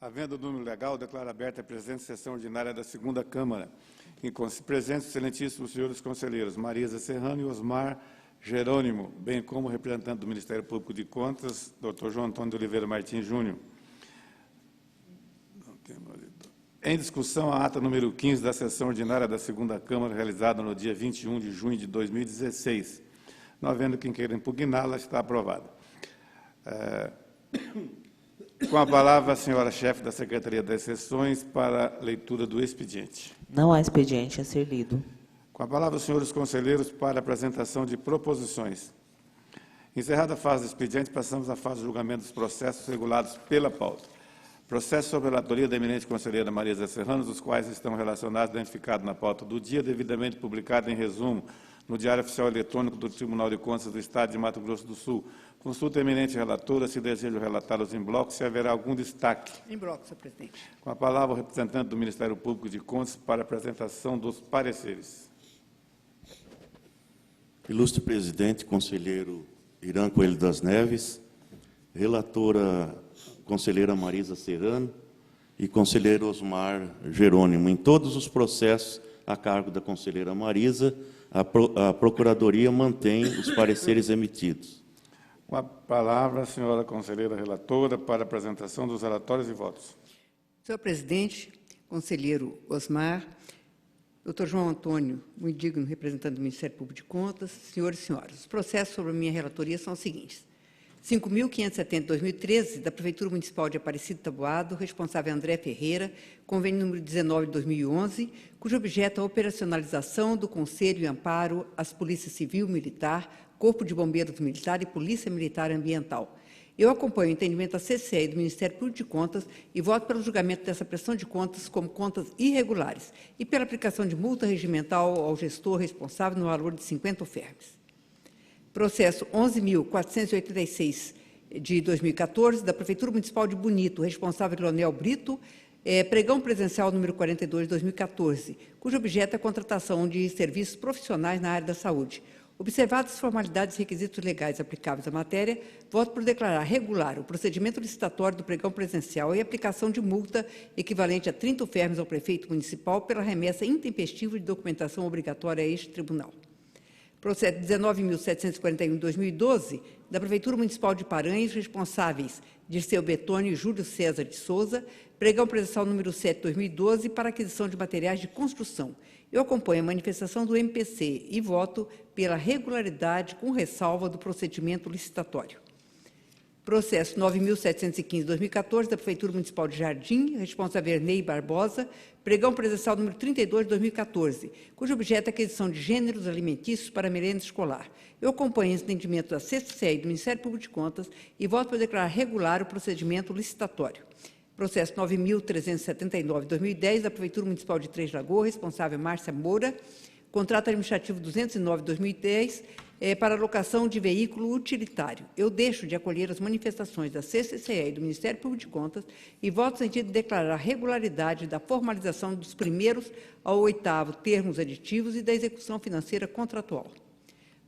Havendo o número legal, declaro aberta a presente sessão ordinária da segunda Câmara. Presentes, excelentíssimos senhores conselheiros, Marisa Serrano e Osmar Jerônimo, bem como o representante do Ministério Público de Contas, Dr. João Antônio de Oliveira Martins Júnior. Em discussão, a ata número 15 da sessão ordinária da segunda Câmara, realizada no dia 21 de junho de 2016. Não havendo quem queira impugná-la, está aprovada. Com a palavra, a senhora chefe da Secretaria das Sessões para a leitura do expediente. Não há expediente a ser lido. Com a palavra, os senhores conselheiros para a apresentação de proposições. Encerrada a fase do expediente, passamos à fase de julgamento dos processos regulados pela pauta. Processo sob a relatoria da eminente conselheira Marisa Serrano, os quais estão relacionados, identificados na pauta do dia, devidamente publicado em resumo no Diário Oficial Eletrônico do Tribunal de Contas do Estado de Mato Grosso do Sul. Consulta a eminente relatora se deseja relatá-los em bloco, se haverá algum destaque. Em bloco, senhor presidente. Com a palavra, o representante do Ministério Público de Contas para a apresentação dos pareceres. Ilustre presidente, conselheiro Irã Coelho das Neves, relatora conselheira Marisa Serrano e conselheiro Osmar Jerônimo. Em todos os processos a cargo da conselheira Marisa, a Procuradoria mantém os pareceres emitidos. Com a palavra, a senhora conselheira relatora para a apresentação dos relatórios e votos. Senhor presidente, conselheiro Osmar, doutor João Antônio, muito digno representante do Ministério Público de Contas, senhores e senhoras, os processos sobre a minha relatoria são os seguintes. 5.570/2013, da Prefeitura Municipal de Aparecida Taboado, responsável André Ferreira, convênio número 19 de 2011, cujo objeto é a operacionalização do Conselho e Amparo às Polícias Civil, Militar, Corpo de Bombeiros Militar e Polícia Militar Ambiental. Eu acompanho o entendimento da CCE e do Ministério Público de Contas e voto pelo julgamento dessa prestação de contas como contas irregulares e pela aplicação de multa regimental ao gestor responsável no valor de 50 UFERMs. Processo 11.486 de 2014, da Prefeitura Municipal de Bonito, responsável Leonel Brito, pregão presencial número 42 de 2014, cujo objeto é a contratação de serviços profissionais na área da saúde. Observadas as formalidades e requisitos legais aplicáveis à matéria, voto por declarar regular o procedimento licitatório do pregão presencial e aplicação de multa equivalente a 30 UFERMs ao prefeito municipal pela remessa intempestiva de documentação obrigatória a este tribunal. Processo 19.741 de 2012, da Prefeitura Municipal de Paranhos, responsáveis Dirceu Betônio e Júlio César de Souza, pregão presencial número 7 de 2012 para aquisição de materiais de construção. Eu acompanho a manifestação do MPC e voto pela regularidade com ressalva do procedimento licitatório. Processo 9.715 de 2014, da Prefeitura Municipal de Jardim, responsável Ernei Barbosa, pregão presencial número 32 de 2014, cujo objeto é a aquisição de gêneros alimentícios para merenda escolar. Eu acompanho esse entendimento da CCE e do Ministério Público de Contas e voto para declarar regular o procedimento licitatório. Processo 9.379 de 2010, da Prefeitura Municipal de Três Lagoas, responsável Márcia Moura, contrato administrativo 209 de 2010, para alocação de veículo utilitário. Eu deixo de acolher as manifestações da CCCE e do Ministério Público de Contas e voto no sentido de declarar a regularidade da formalização dos primeiros ao 8º termos aditivos e da execução financeira contratual.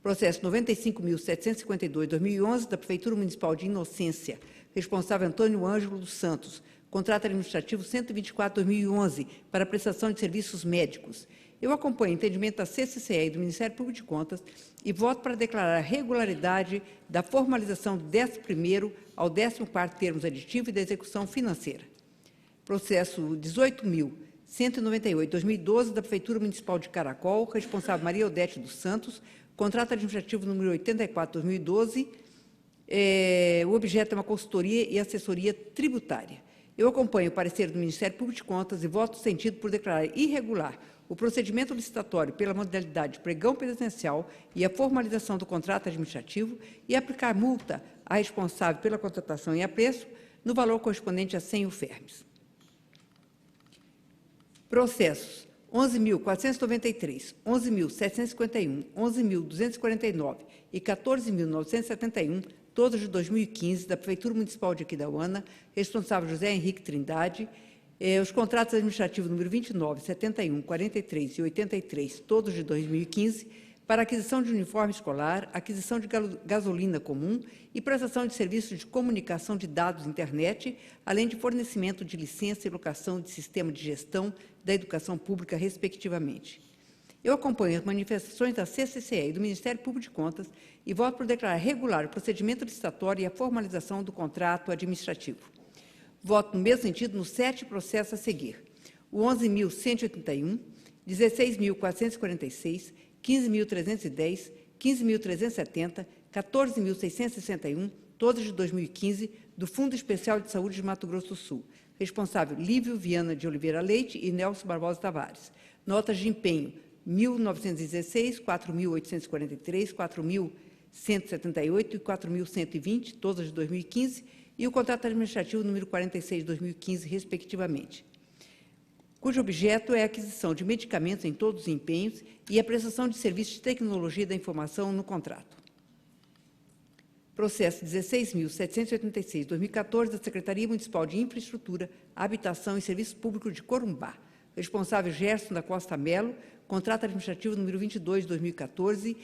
Processo 95.752 de 2011, da Prefeitura Municipal de Inocência, responsável Antônio Ângelo dos Santos, contrato administrativo 124 de 2011, para prestação de serviços médicos. Eu acompanho o entendimento da CCCE e do Ministério Público de Contas e voto para declarar a regularidade da formalização do 11º ao 14º termos aditivos e da execução financeira. Processo 18.198 de 2012, da Prefeitura Municipal de Caracol, responsável Maria Odete dos Santos, contrato administrativo número 84 de 2012, o objeto é uma consultoria e assessoria tributária. Eu acompanho o parecer do Ministério Público de Contas e voto no sentido por declarar irregular o procedimento licitatório pela modalidade de pregão presencial e a formalização do contrato administrativo e aplicar multa à responsável pela contratação e apreço no valor correspondente a 100 UFERMs. Processos 11.493, 11.751, 11.249 e 14.971, todos de 2015, da Prefeitura Municipal de Aquidauana, responsável José Henrique Trindade, os contratos administrativos número 29, 71, 43 e 83, todos de 2015, para aquisição de uniforme escolar, aquisição de gasolina comum e prestação de serviços de comunicação de dados internet, além de fornecimento de licença e locação de sistema de gestão da educação pública, respectivamente. Eu acompanho as manifestações da CCCE e do Ministério Público de Contas e voto por declarar regular o procedimento licitatório e a formalização do contrato administrativo. Voto no mesmo sentido nos 7 processos a seguir: o 11.181, 16.446, 15.310, 15.370, 14.661, todas de 2015, do Fundo Especial de Saúde de Mato Grosso do Sul. Responsável, Lívio Viana de Oliveira Leite e Nelson Barbosa Tavares. Notas de empenho, 1.916, 4.843, 4.178 e 4.120, todas de 2015, e o contrato administrativo número 46 de 2015, respectivamente, cujo objeto é a aquisição de medicamentos em todos os empenhos e a prestação de serviços de tecnologia da informação no contrato. Processo 16.786, 2014, da Secretaria Municipal de Infraestrutura, Habitação e Serviço Público de Corumbá. Responsável, Gerson da Costa Melo, contrato administrativo número 22 de 2014,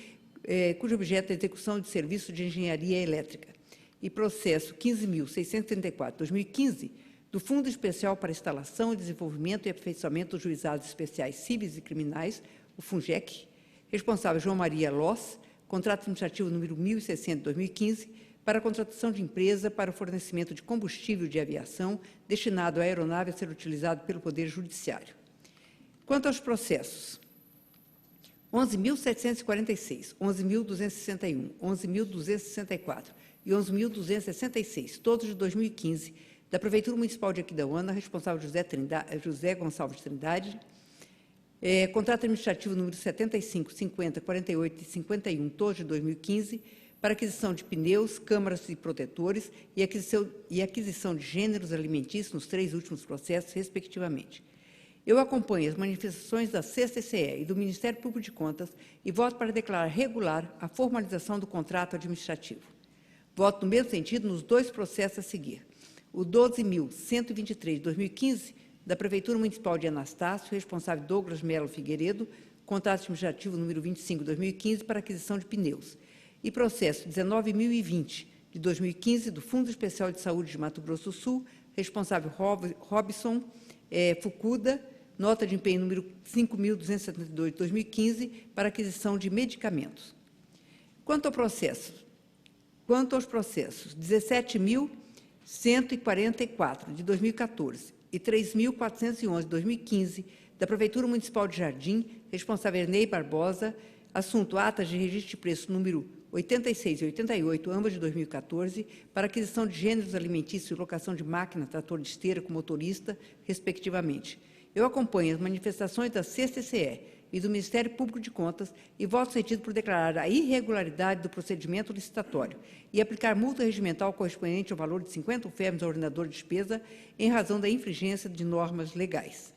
cujo objeto é a execução de serviço de engenharia elétrica. E processo 15.634, 2015, do Fundo Especial para Instalação, Desenvolvimento e Aperfeiçoamento dos Juizados Especiais Cíveis e Criminais, o FUNGEC. Responsável, João Maria Loss, contrato administrativo número 1060, 2015, para a contratação de empresa para o fornecimento de combustível de aviação destinado à aeronave a ser utilizado pelo Poder Judiciário. Quanto aos processos, 11.746, 11.261, 11.264 e 11.266, todos de 2015, da Prefeitura Municipal de Aquidauana, responsável José Gonçalves Trindade, contrato administrativo número 75, 50, 48 e 51, todos de 2015, para aquisição de pneus, câmaras e protetores e aquisição de gêneros alimentícios nos 3 últimos processos, respectivamente. Eu acompanho as manifestações da CCCE e do Ministério Público de Contas e voto para declarar regular a formalização do contrato administrativo. Voto no mesmo sentido nos 2 processos a seguir: o 12.123, de 2015, da Prefeitura Municipal de Anastácio, responsável Douglas Melo Figueiredo, contrato administrativo número 25, de 2015, para aquisição de pneus. E processo 19.020, de 2015, do Fundo Especial de Saúde de Mato Grosso do Sul, responsável Robson Fukuda, nota de empenho número 5.272, de 2015, para aquisição de medicamentos. Quanto aos processos, 17.144, de 2014, e 3.411, de 2015, da Prefeitura Municipal de Jardim, responsável Ernei Barbosa, assunto atas de registro de preço número 86 e 88, ambas de 2014, para aquisição de gêneros alimentícios e locação de máquina, trator de esteira com motorista, respectivamente. Eu acompanho as manifestações da CCCE e do Ministério Público de Contas e voto sentido por declarar a irregularidade do procedimento licitatório e aplicar multa regimental correspondente ao valor de 50 UFEMs ao ordenador de despesa em razão da infringência de normas legais.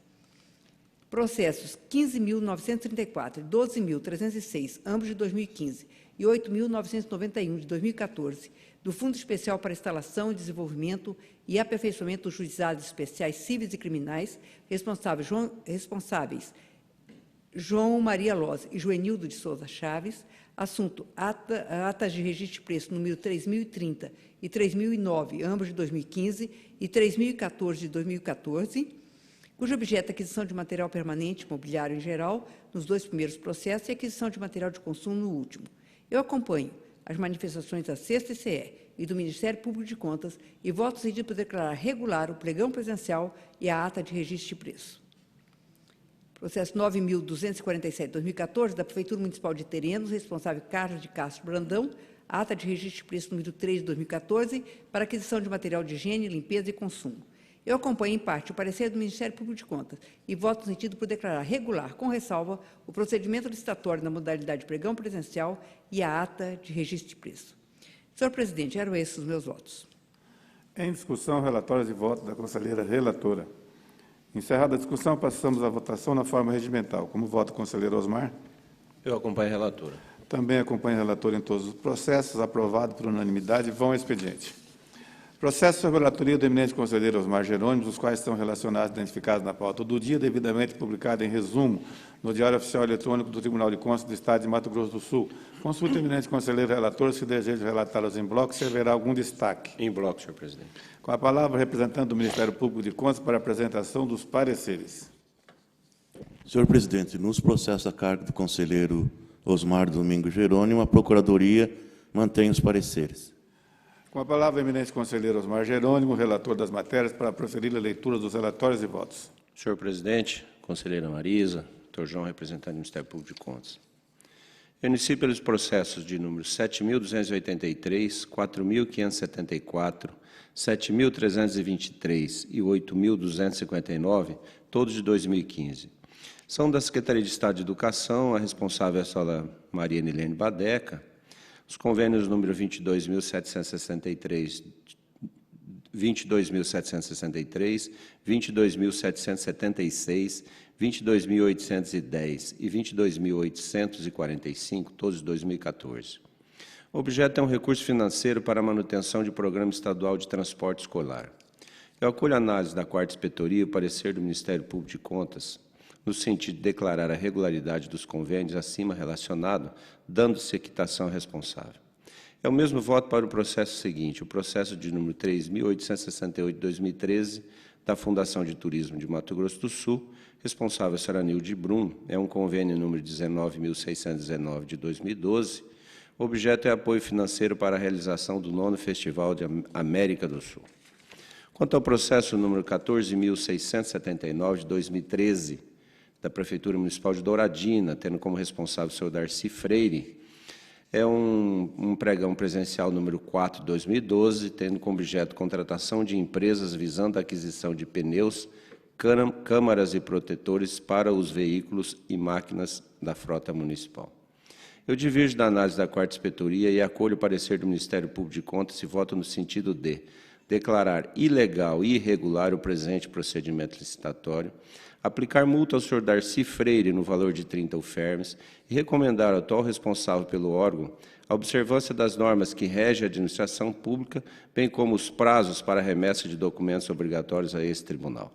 Processos 15.934 e 12.306, ambos de 2015, e 8.991, de 2014, do Fundo Especial para Instalação, Desenvolvimento e Aperfeiçoamento dos Juizados Especiais Cíveis e Criminais, responsáveis João Maria Loz e Joenildo de Souza Chaves, assunto atas de registro de preço número 3.030 e 3.009, ambos de 2015, e 3.014, de 2014, cujo objeto é a aquisição de material permanente, mobiliário em geral, nos 2 primeiros processos, e aquisição de material de consumo no último. Eu acompanho as manifestações da CCCE e do Ministério Público de Contas e voto sentido por declarar regular o pregão presencial e a ata de registro de preço. Processo 9.247, 2014, da Prefeitura Municipal de Terenos, responsável Carlos de Castro Brandão, ata de registro de preço número 3 de 2014, para aquisição de material de higiene, limpeza e consumo. Eu acompanho, em parte, o parecer do Ministério Público de Contas e voto no sentido por declarar regular, com ressalva, o procedimento licitatório na modalidade de pregão presencial e a ata de registro de preço. Senhor presidente, eram esses os meus votos. Em discussão, relatórios de voto da conselheira relatora. Encerrada a discussão, passamos à votação na forma regimental. Como vota o conselheiro Osmar? Eu acompanho a relatora. Também acompanho a relatora em todos os processos. Aprovado por unanimidade. Vão ao expediente. Processo sobre relatoria do eminente conselheiro Osmar Jerônimo, os quais estão relacionados e identificados na pauta do dia, devidamente publicado em resumo no Diário Oficial Eletrônico do Tribunal de Contas do Estado de Mato Grosso do Sul. Consulta o eminente conselheiro relator, se deseja relatá-los em bloco, se haverá algum destaque. Em bloco, senhor presidente. Com a palavra, o representante do Ministério Público de Contas para a apresentação dos pareceres. Senhor presidente, nos processos a cargo do conselheiro Osmar Domingos Jerônimo, a Procuradoria mantém os pareceres. Com a palavra, o eminente conselheiro Osmar Jerônimo, relator das matérias, para proferir a leitura dos relatórios e votos. Senhor presidente, conselheira Marisa, doutor João, representante do Ministério Público de Contas. Eu inicio pelos processos de número 7.283, 4.574, 7.323 e 8.259, todos de 2015. São da Secretaria de Estado de Educação, a responsável é a senhora Maria Nilene Badeca, os convênios número 22.763, 22.763, 22.776, 22.810 e 22.845, todos de 2014. O objeto é um recurso financeiro para a manutenção de programa estadual de transporte escolar. Eu acolho a análise da 4ª Inspetoria e o parecer do Ministério Público de Contas, no sentido de declarar a regularidade dos convênios acima relacionado, dando-se equitação ao responsável. É o mesmo voto para o processo seguinte, o processo de número 3.868 de 2013, da Fundação de Turismo de Mato Grosso do Sul, responsável a senhora Nilde Brum, é um convênio número 19.619 de 2012. O objeto é apoio financeiro para a realização do 9º Festival de América do Sul. Quanto ao processo número 14.679 de 2013, da Prefeitura Municipal de Douradina, tendo como responsável o senhor Darcy Freire, é um pregão presencial número 4 de 2012, tendo como objeto contratação de empresas visando a aquisição de pneus, câmaras e protetores para os veículos e máquinas da frota municipal. Eu divirjo da análise da 4ª Inspetoria e acolho o parecer do Ministério Público de Contas e voto no sentido de declarar ilegal e irregular o presente procedimento licitatório, aplicar multa ao senhor Darcy Freire no valor de 30 UFERMs e recomendar ao atual responsável pelo órgão a observância das normas que regem a administração pública, bem como os prazos para a remessa de documentos obrigatórios a esse tribunal.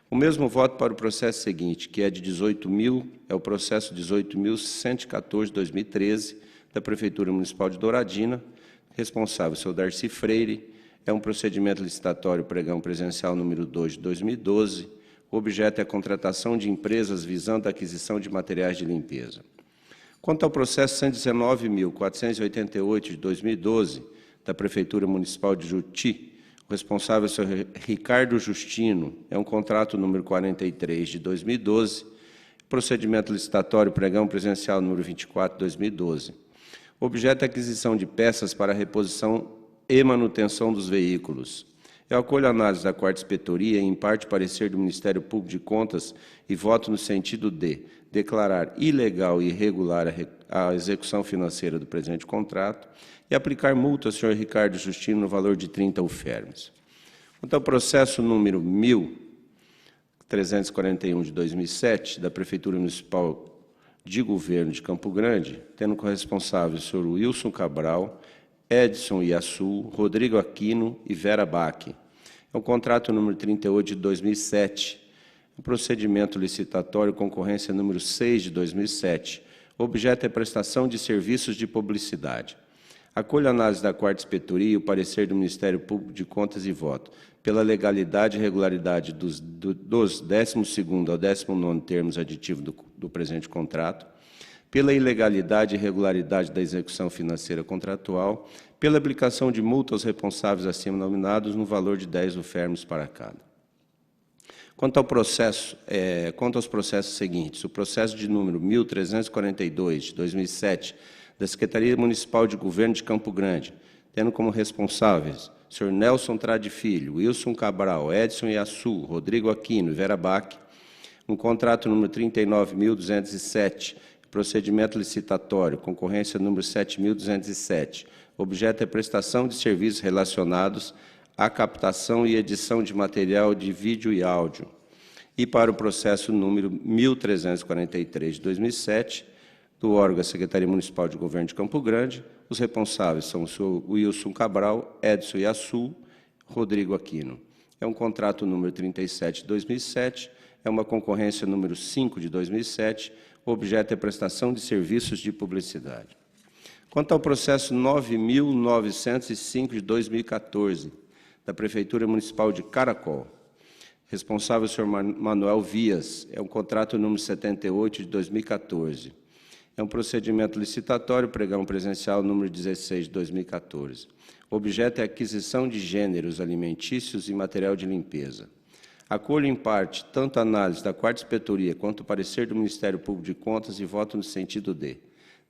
O mesmo voto para o processo seguinte, que é de 18.000, é o processo 18.114 de 2013, da Prefeitura Municipal de Douradina, responsável o senhor Darcy Freire, é um procedimento licitatório pregão presencial número 2 de 2012, o objeto é a contratação de empresas visando a aquisição de materiais de limpeza. Quanto ao processo 119.488 de 2012, da Prefeitura Municipal de Juti, o responsável é o senhor Ricardo Justino, é um contrato número 43 de 2012, procedimento licitatório pregão presencial número 24 de 2012. O objeto é a aquisição de peças para a reposição e manutenção dos veículos. Eu acolho a análise da 4ª Inspetoria e, em parte, parecer do Ministério Público de Contas e voto no sentido de declarar ilegal e irregular a execução financeira do presente contrato e aplicar multa ao senhor Ricardo Justino no valor de 30 UFERMs. Quanto ao processo número 1.341 de 2007, da Prefeitura Municipal de Governo de Campo Grande, tendo como responsável o senhor Wilson Cabral, Edson Iassu, Rodrigo Aquino e Vera Bach. É o contrato número 38 de 2007, o procedimento licitatório concorrência número 6 de 2007. O objeto é prestação de serviços de publicidade. Acolho a análise da 4ª Inspetoria e o parecer do Ministério Público de Contas e voto pela legalidade e regularidade dos 12º ao 19º termos aditivos do presente contrato, pela ilegalidade e irregularidade da execução financeira contratual, pela aplicação de multa aos responsáveis acima nominados no valor de 10 UFERMs para cada. Quanto aos processos seguintes, o processo de número 1.342, de 2007, da Secretaria Municipal de Governo de Campo Grande, tendo como responsáveis o senhor Nelson Trade Filho, Wilson Cabral, Edson Iassu, Rodrigo Aquino e Vera Bach, um contrato número 39.207, procedimento licitatório, concorrência número 7.207. Objeto é prestação de serviços relacionados à captação e edição de material de vídeo e áudio. E para o processo número 1.343 de 2007, do órgão da Secretaria Municipal de Governo de Campo Grande, os responsáveis são o senhor Wilson Cabral, Edson Iassu Rodrigo Aquino. É um contrato número 37 de 2007, é uma concorrência número 5 de 2007, o objeto é prestação de serviços de publicidade. Quanto ao processo 9.905 de 2014, da Prefeitura Municipal de Caracol, responsável o senhor Manuel Vias, é um contrato número 78 de 2014. É um procedimento licitatório, pregão presencial número 16 de 2014. O objeto é aquisição de gêneros alimentícios e material de limpeza. Acolho em parte tanto a análise da Quarta Inspetoria quanto o parecer do Ministério Público de Contas e voto no sentido de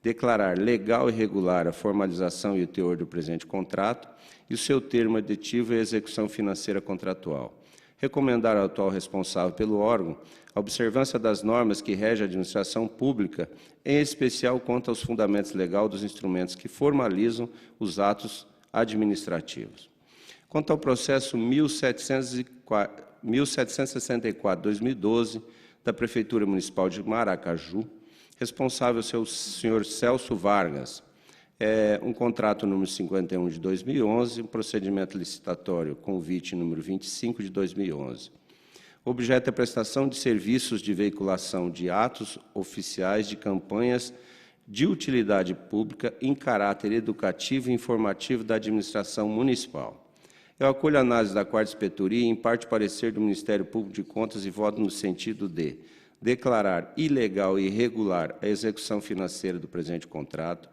declarar legal e regular a formalização e o teor do presente contrato e o seu termo aditivo e a execução financeira contratual. Recomendar ao atual responsável pelo órgão a observância das normas que regem a administração pública, em especial quanto aos fundamentos legais dos instrumentos que formalizam os atos administrativos. Quanto ao processo 1764/2012 da Prefeitura Municipal de Maracaju, responsável o senhor Celso Vargas, é um contrato número 51 de 2011, um procedimento licitatório convite número 25 de 2011. O objeto é prestação de serviços de veiculação de atos oficiais de campanhas de utilidade pública em caráter educativo e informativo da administração municipal. Eu acolho a análise da Quarta Inspetoria e, em parte, parecer do Ministério Público de Contas e voto no sentido de declarar ilegal e irregular a execução financeira do presente contrato,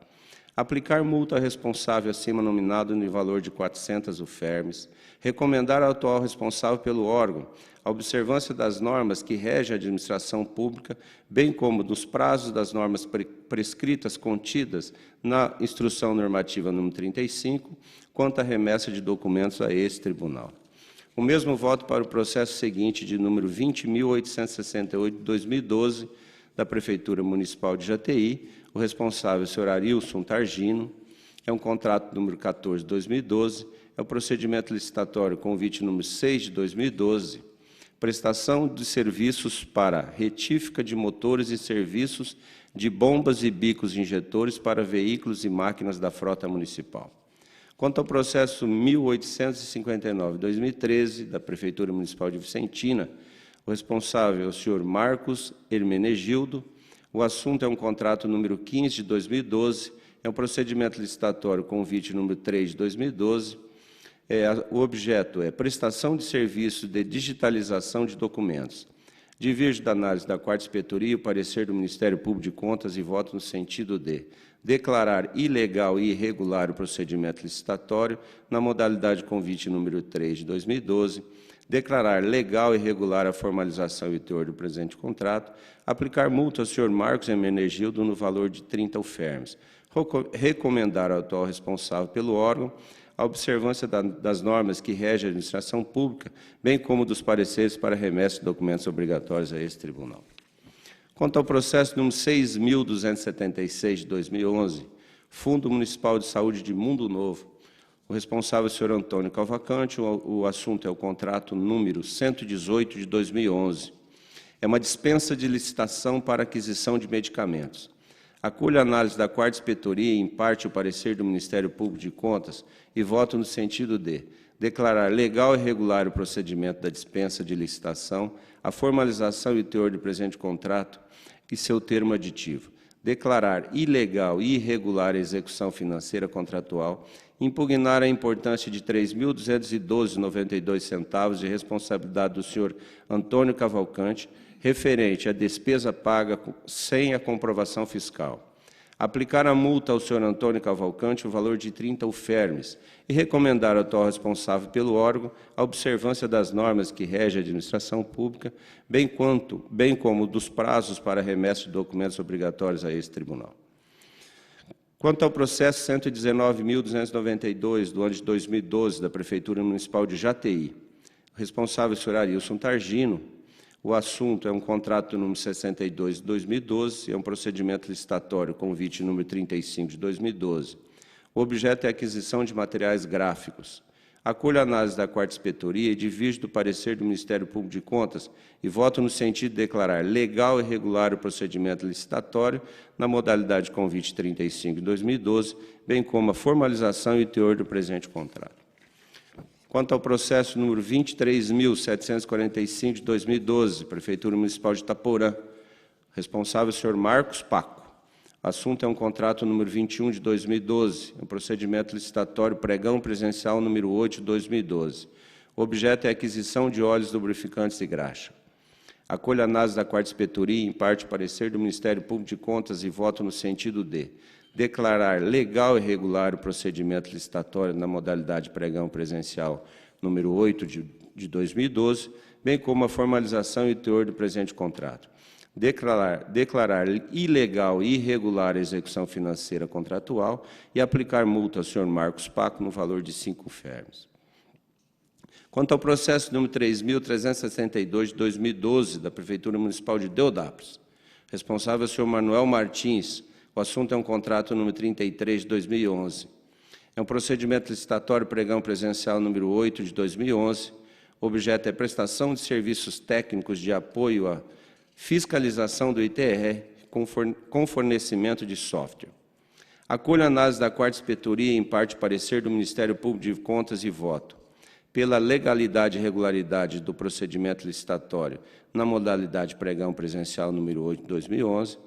aplicar multa ao responsável acima nominado no valor de 400 UFERMs, recomendar ao atual responsável pelo órgão a observância das normas que regem a administração pública, bem como dos prazos das normas prescritas contidas na Instrução Normativa número 35, quanto à remessa de documentos a esse tribunal. O mesmo voto para o processo seguinte, de número 20.868, de 2012, da Prefeitura Municipal de Jataí, o responsável, o senhor Arilson Targino, é um contrato número 14 de 2012, é o procedimento licitatório convite número 6 de 2012, prestação de serviços para retífica de motores e serviços de bombas e bicos injetores para veículos e máquinas da frota municipal. Quanto ao processo 1859/2013, da Prefeitura Municipal de Vicentina, o responsável é o senhor Marcos Hermenegildo. O assunto é um contrato número 15 de 2012, é um procedimento licitatório convite número 3 de 2012. O objeto é prestação de serviço de digitalização de documentos. Diverjo da análise da Quarta Inspetoria o parecer do Ministério Público de Contas e voto no sentido de declarar ilegal e irregular o procedimento licitatório na modalidade convite número 3 de 2012, declarar legal e regular a formalização e teor do presente contrato, aplicar multa ao senhor Marcos Hermenegildo no valor de 30 UFERMs, recomendar ao atual responsável pelo órgão a observância das normas que regem a administração pública, bem como dos pareceres para remessa de documentos obrigatórios a esse tribunal. Quanto ao processo número 6.276 de 2011, Fundo Municipal de Saúde de Mundo Novo, o responsável é o senhor Antônio Cavalcante, o assunto é o contrato número 118 de 2011. É uma dispensa de licitação para aquisição de medicamentos. Acolho a análise da Quarta Inspetoria e, em parte, o parecer do Ministério Público de Contas e voto no sentido de declarar legal e regular o procedimento da dispensa de licitação, a formalização e o teor do presente contrato e seu termo aditivo, declarar ilegal e irregular a execução financeira contratual, impugnar a importância de R$ 3.212,92 de responsabilidade do senhor Antônio Cavalcante, referente à despesa paga sem a comprovação fiscal. Aplicar a multa ao senhor Antônio Cavalcante o valor de 30 UFERMs e recomendar ao atual responsável pelo órgão a observância das normas que regem a administração pública, bem como dos prazos para remessa de documentos obrigatórios a esse tribunal. Quanto ao processo 119.292, do ano de 2012, da Prefeitura Municipal de Jataí, o responsável é o senhor Arilson Targino. O assunto é um contrato número 62 de 2012, é um procedimento licitatório convite número 35 de 2012. O objeto é a aquisição de materiais gráficos. Acolho a análise da Quarta Inspetoria e divirjo do parecer do Ministério Público de Contas e voto no sentido de declarar legal e regular o procedimento licitatório na modalidade convite 35 de 2012, bem como a formalização e o teor do presente contrato. Quanto ao processo número 23.745 de 2012, Prefeitura Municipal de Itaporã, responsável o senhor Marcos Paco. O assunto é um contrato número 21 de 2012, um procedimento licitatório pregão presencial número 8 de 2012. O objeto é a aquisição de óleos lubrificantes e graxa. Acolho a análise da Quarta Inspetoria, em parte parecer do Ministério Público de Contas e voto no sentido de declarar legal e regular o procedimento licitatório na modalidade pregão presencial número 8 de 2012, bem como a formalização e o teor do presente contrato. Declarar ilegal e irregular a execução financeira contratual e aplicar multa ao senhor Marcos Paco no valor de 5 fermes. Quanto ao processo número 3.362 de 2012 da Prefeitura Municipal de Deodápolis, responsável o senhor Manuel Martins. O assunto é um contrato número 33 de 2011. É um procedimento licitatório pregão presencial número 8 de 2011. O objeto é prestação de serviços técnicos de apoio à fiscalização do ITR com fornecimento de software. Acolho a análise da Quarta Inspetoria, em parte parecer do Ministério Público de Contas e voto pela legalidade e regularidade do procedimento licitatório na modalidade pregão presencial número 8 de 2011,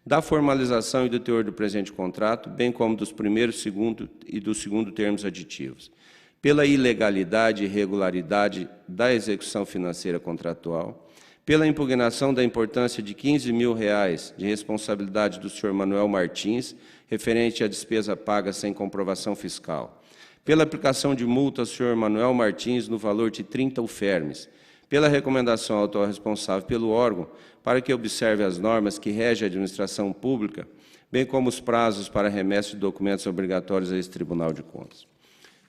da formalização e do teor do presente contrato, bem como dos primeiro, segundo e do segundo termos aditivos, pela ilegalidade e irregularidade da execução financeira contratual, pela impugnação da importância de R$15 mil de responsabilidade do senhor Manuel Martins, referente à despesa paga sem comprovação fiscal, pela aplicação de multa ao senhor Manuel Martins no valor de 30 UFERMES, pela recomendação ao atual responsável pelo órgão para que observe as normas que regem a administração pública, bem como os prazos para remessa de documentos obrigatórios a esse Tribunal de Contas.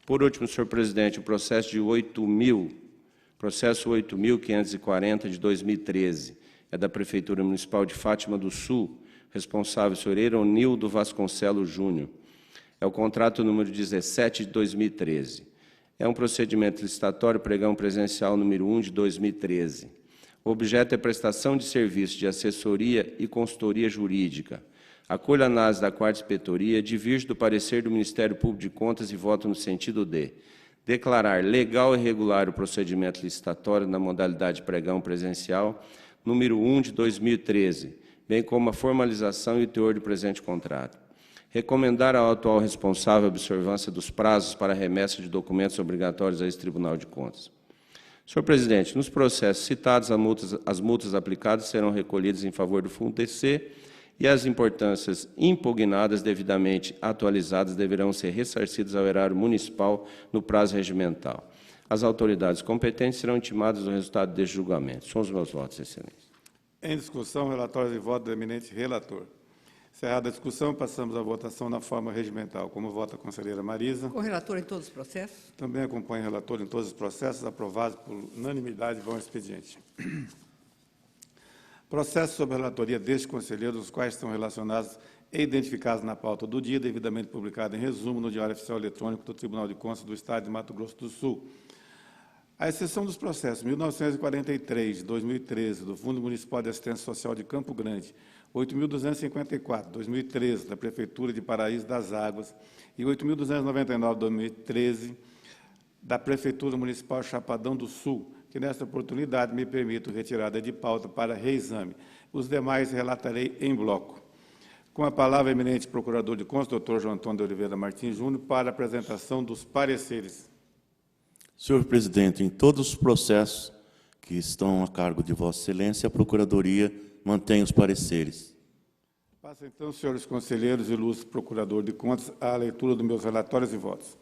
Por último, senhor presidente, o processo 8.540 de 2013 é da Prefeitura Municipal de Fátima do Sul, responsável o senhor Eronildo Vasconcelos Júnior. É o contrato número 17 de 2013. É um procedimento licitatório pregão presencial número 1 de 2013. O objeto é prestação de serviço de assessoria e consultoria jurídica. Acolho a análise da Quarta Inspetoria, diverge do parecer do Ministério Público de Contas e voto no sentido de declarar legal e regular o procedimento licitatório na modalidade pregão presencial número 1 de 2013, bem como a formalização e o teor do presente contrato. Recomendar ao atual responsável a observância dos prazos para remessa de documentos obrigatórios a esse Tribunal de Contas. Senhor presidente, nos processos citados, as multas aplicadas serão recolhidas em favor do Fundo DC e as importâncias impugnadas devidamente atualizadas deverão ser ressarcidas ao erário municipal no prazo regimental. As autoridades competentes serão intimadas do resultado deste julgamento. São os meus votos, excelência. Em discussão, relatório de voto do eminente relator. Encerrada a discussão, passamos à votação na forma regimental. Como vota a conselheira Marisa? Com relator em todos os processos. Também acompanho o relator em todos os processos, aprovados por unanimidade, vão ao expediente. Processos sob a relatoria deste conselheiro, os quais estão relacionados e identificados na pauta do dia, devidamente publicado em resumo no Diário Oficial Eletrônico do Tribunal de Contas do Estado de Mato Grosso do Sul. À exceção dos processos 1943, de 2013, do Fundo Municipal de Assistência Social de Campo Grande, 8.254, 2013, da Prefeitura de Paraíso das Águas, e 8.299, 2013, da Prefeitura Municipal Chapadão do Sul, que, nesta oportunidade, me permito retirada de pauta para reexame. Os demais relatarei em bloco. Com a palavra, eminente Procurador de Contas, doutor João Antônio de Oliveira Martins Júnior, para a apresentação dos pareceres. Senhor presidente, em todos os processos que estão a cargo de Vossa Excelência, a Procuradoria mantém os pareceres. Passo, então, senhores conselheiros e ilustre Procurador de Contas, à leitura dos meus relatórios e votos.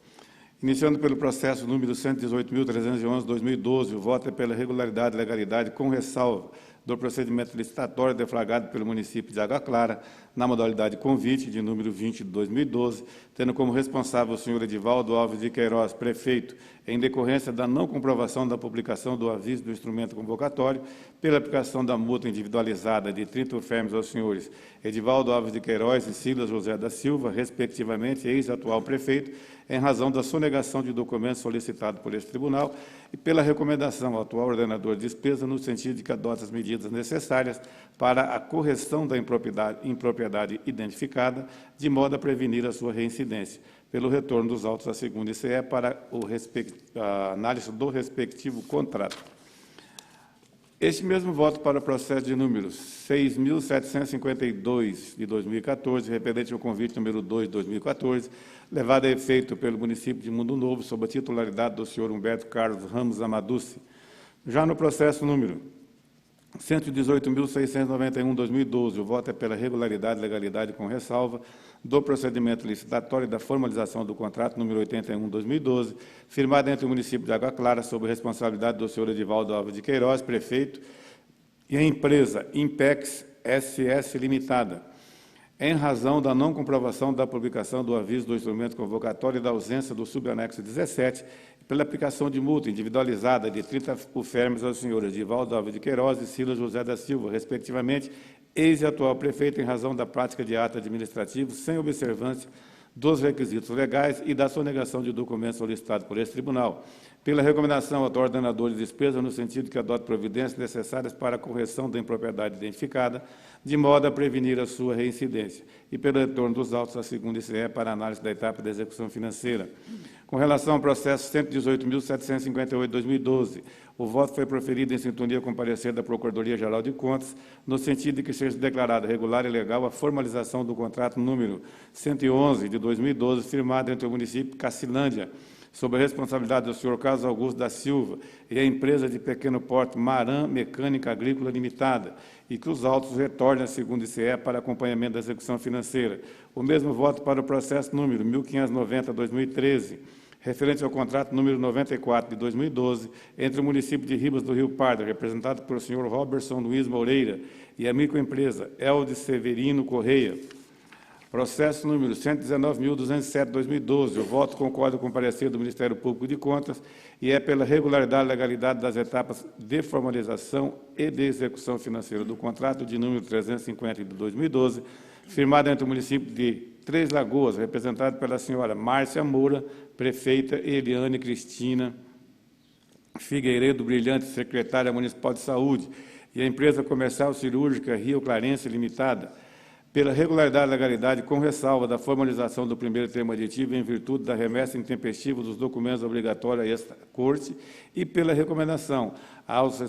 Iniciando pelo processo número 118.311/2012, o voto é pela regularidade e legalidade, com ressalva do procedimento licitatório deflagrado pelo município de Água Clara, na modalidade convite, de número 20 de 2012, tendo como responsável o senhor Edivaldo Alves de Queiroz, prefeito, em decorrência da não comprovação da publicação do aviso do instrumento convocatório, pela aplicação da multa individualizada de 30 UFERMES aos senhores Edivaldo Alves de Queiroz e Silas José da Silva, respectivamente, ex-atual prefeito, em razão da sonegação de documentos solicitados por este tribunal e pela recomendação ao atual ordenador de despesa no sentido de que adota as medidas necessárias para a correção da impropriedade identificada, de modo a prevenir a sua reincidência. pelo retorno dos autos à segunda ICE para a análise do respectivo contrato. Este mesmo voto para o processo de número 6.752, de 2014, referente ao convite número 2, de 2014, levado a efeito pelo município de Mundo Novo, sob a titularidade do senhor Humberto Carlos Ramos Amaduce. Já no processo número 118.691, 2012, o voto é pela regularidade e legalidade com ressalva do procedimento licitatório e da formalização do contrato número 81, 2012, firmado entre o município de Água Clara, sob responsabilidade do senhor Edivaldo Alves de Queiroz, prefeito, e a empresa Impex SS Limitada, em razão da não comprovação da publicação do aviso do instrumento convocatório e da ausência do subanexo 17, pela aplicação de multa individualizada de 30 uférmios aos senhores Edivaldo Alves de Queiroz e Silas José da Silva, respectivamente, ex e atual prefeito, em razão da prática de ato administrativo sem observância dos requisitos legais e da sonegação de documentos solicitados por esse tribunal, pela recomendação ao ordenador de despesa no sentido que adote providências necessárias para a correção da impropriedade identificada, de modo a prevenir a sua reincidência, e pelo retorno dos autos à segunda ICE para análise da etapa da execução financeira. Com relação ao processo 118.758, 2012, o voto foi proferido em sintonia com o parecer da Procuradoria-Geral de Contas, no sentido de que seja declarada regular e legal a formalização do contrato número 111, de 2012, firmado entre o município de Cacilândia, sob a responsabilidade do senhor Carlos Augusto da Silva e a empresa de pequeno porte Maran Mecânica Agrícola Limitada, e que os autos retornem à segunda ICE para acompanhamento da execução financeira. O mesmo voto para o processo número 1590/2013, referente ao contrato número 94, de 2012, entre o município de Ribas do Rio Pardo, representado pelo senhor Robertson Luiz Moreira, e a microempresa Elde Severino Correia. Processo número 119.207, 2012. O voto concorda com o parecer do Ministério Público de Contas e é pela regularidade e legalidade das etapas de formalização e de execução financeira do contrato de número 350 de 2012, firmado entre o município de Três Lagoas, representado pela senhora Márcia Moura, prefeita, e Eliane Cristina Figueiredo Brilhante, secretária municipal de saúde, e a empresa comercial cirúrgica Rio Clarence Limitada, pela regularidade e legalidade, com ressalva da formalização do primeiro termo aditivo em virtude da remessa intempestiva dos documentos obrigatórios a esta Corte e pela recomendação às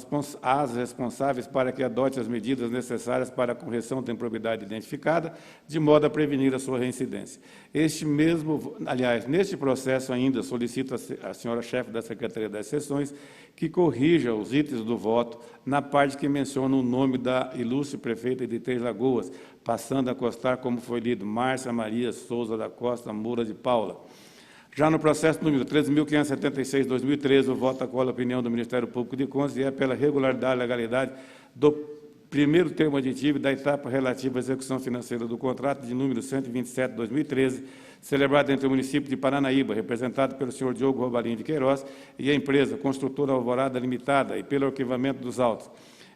responsáveis para que adote as medidas necessárias para a correção da improbidade identificada, de modo a prevenir a sua reincidência. Neste processo ainda solicito à senhora chefe da Secretaria das Sessões que corrija os itens do voto na parte que menciona o nome da ilustre prefeita de Três Lagoas, passando a constar como foi lido Márcia Maria Souza da Costa Moura de Paula. Já no processo número 13.576, 2013, o voto acolhe a opinião do Ministério Público de Contas e é pela regularidade e legalidade do primeiro termo aditivo e da etapa relativa à execução financeira do contrato de número 127, 2013, celebrado entre o município de Paranaíba, representado pelo senhor Diogo Robalinho de Queiroz, e a empresa Construtora Alvorada Limitada, e pelo arquivamento dos autos.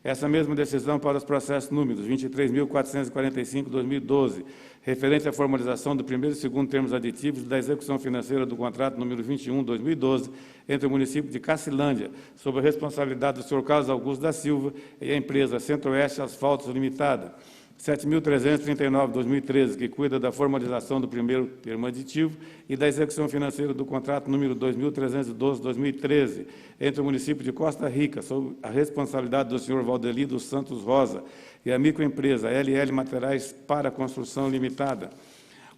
Essa mesma decisão para os processos números 23.445, 2012, referente à formalização do primeiro e segundo termos aditivos da execução financeira do contrato número 21, 2012, entre o município de Cacilândia, sob a responsabilidade do senhor Carlos Augusto da Silva e a empresa Centro-Oeste Asfaltos Limitada, 7.339, 2013, que cuida da formalização do primeiro termo aditivo e da execução financeira do contrato número 2.312, 2013, entre o município de Costa Rica, sob a responsabilidade do senhor Valdeli dos Santos Rosa e a microempresa LL Materiais para Construção Limitada,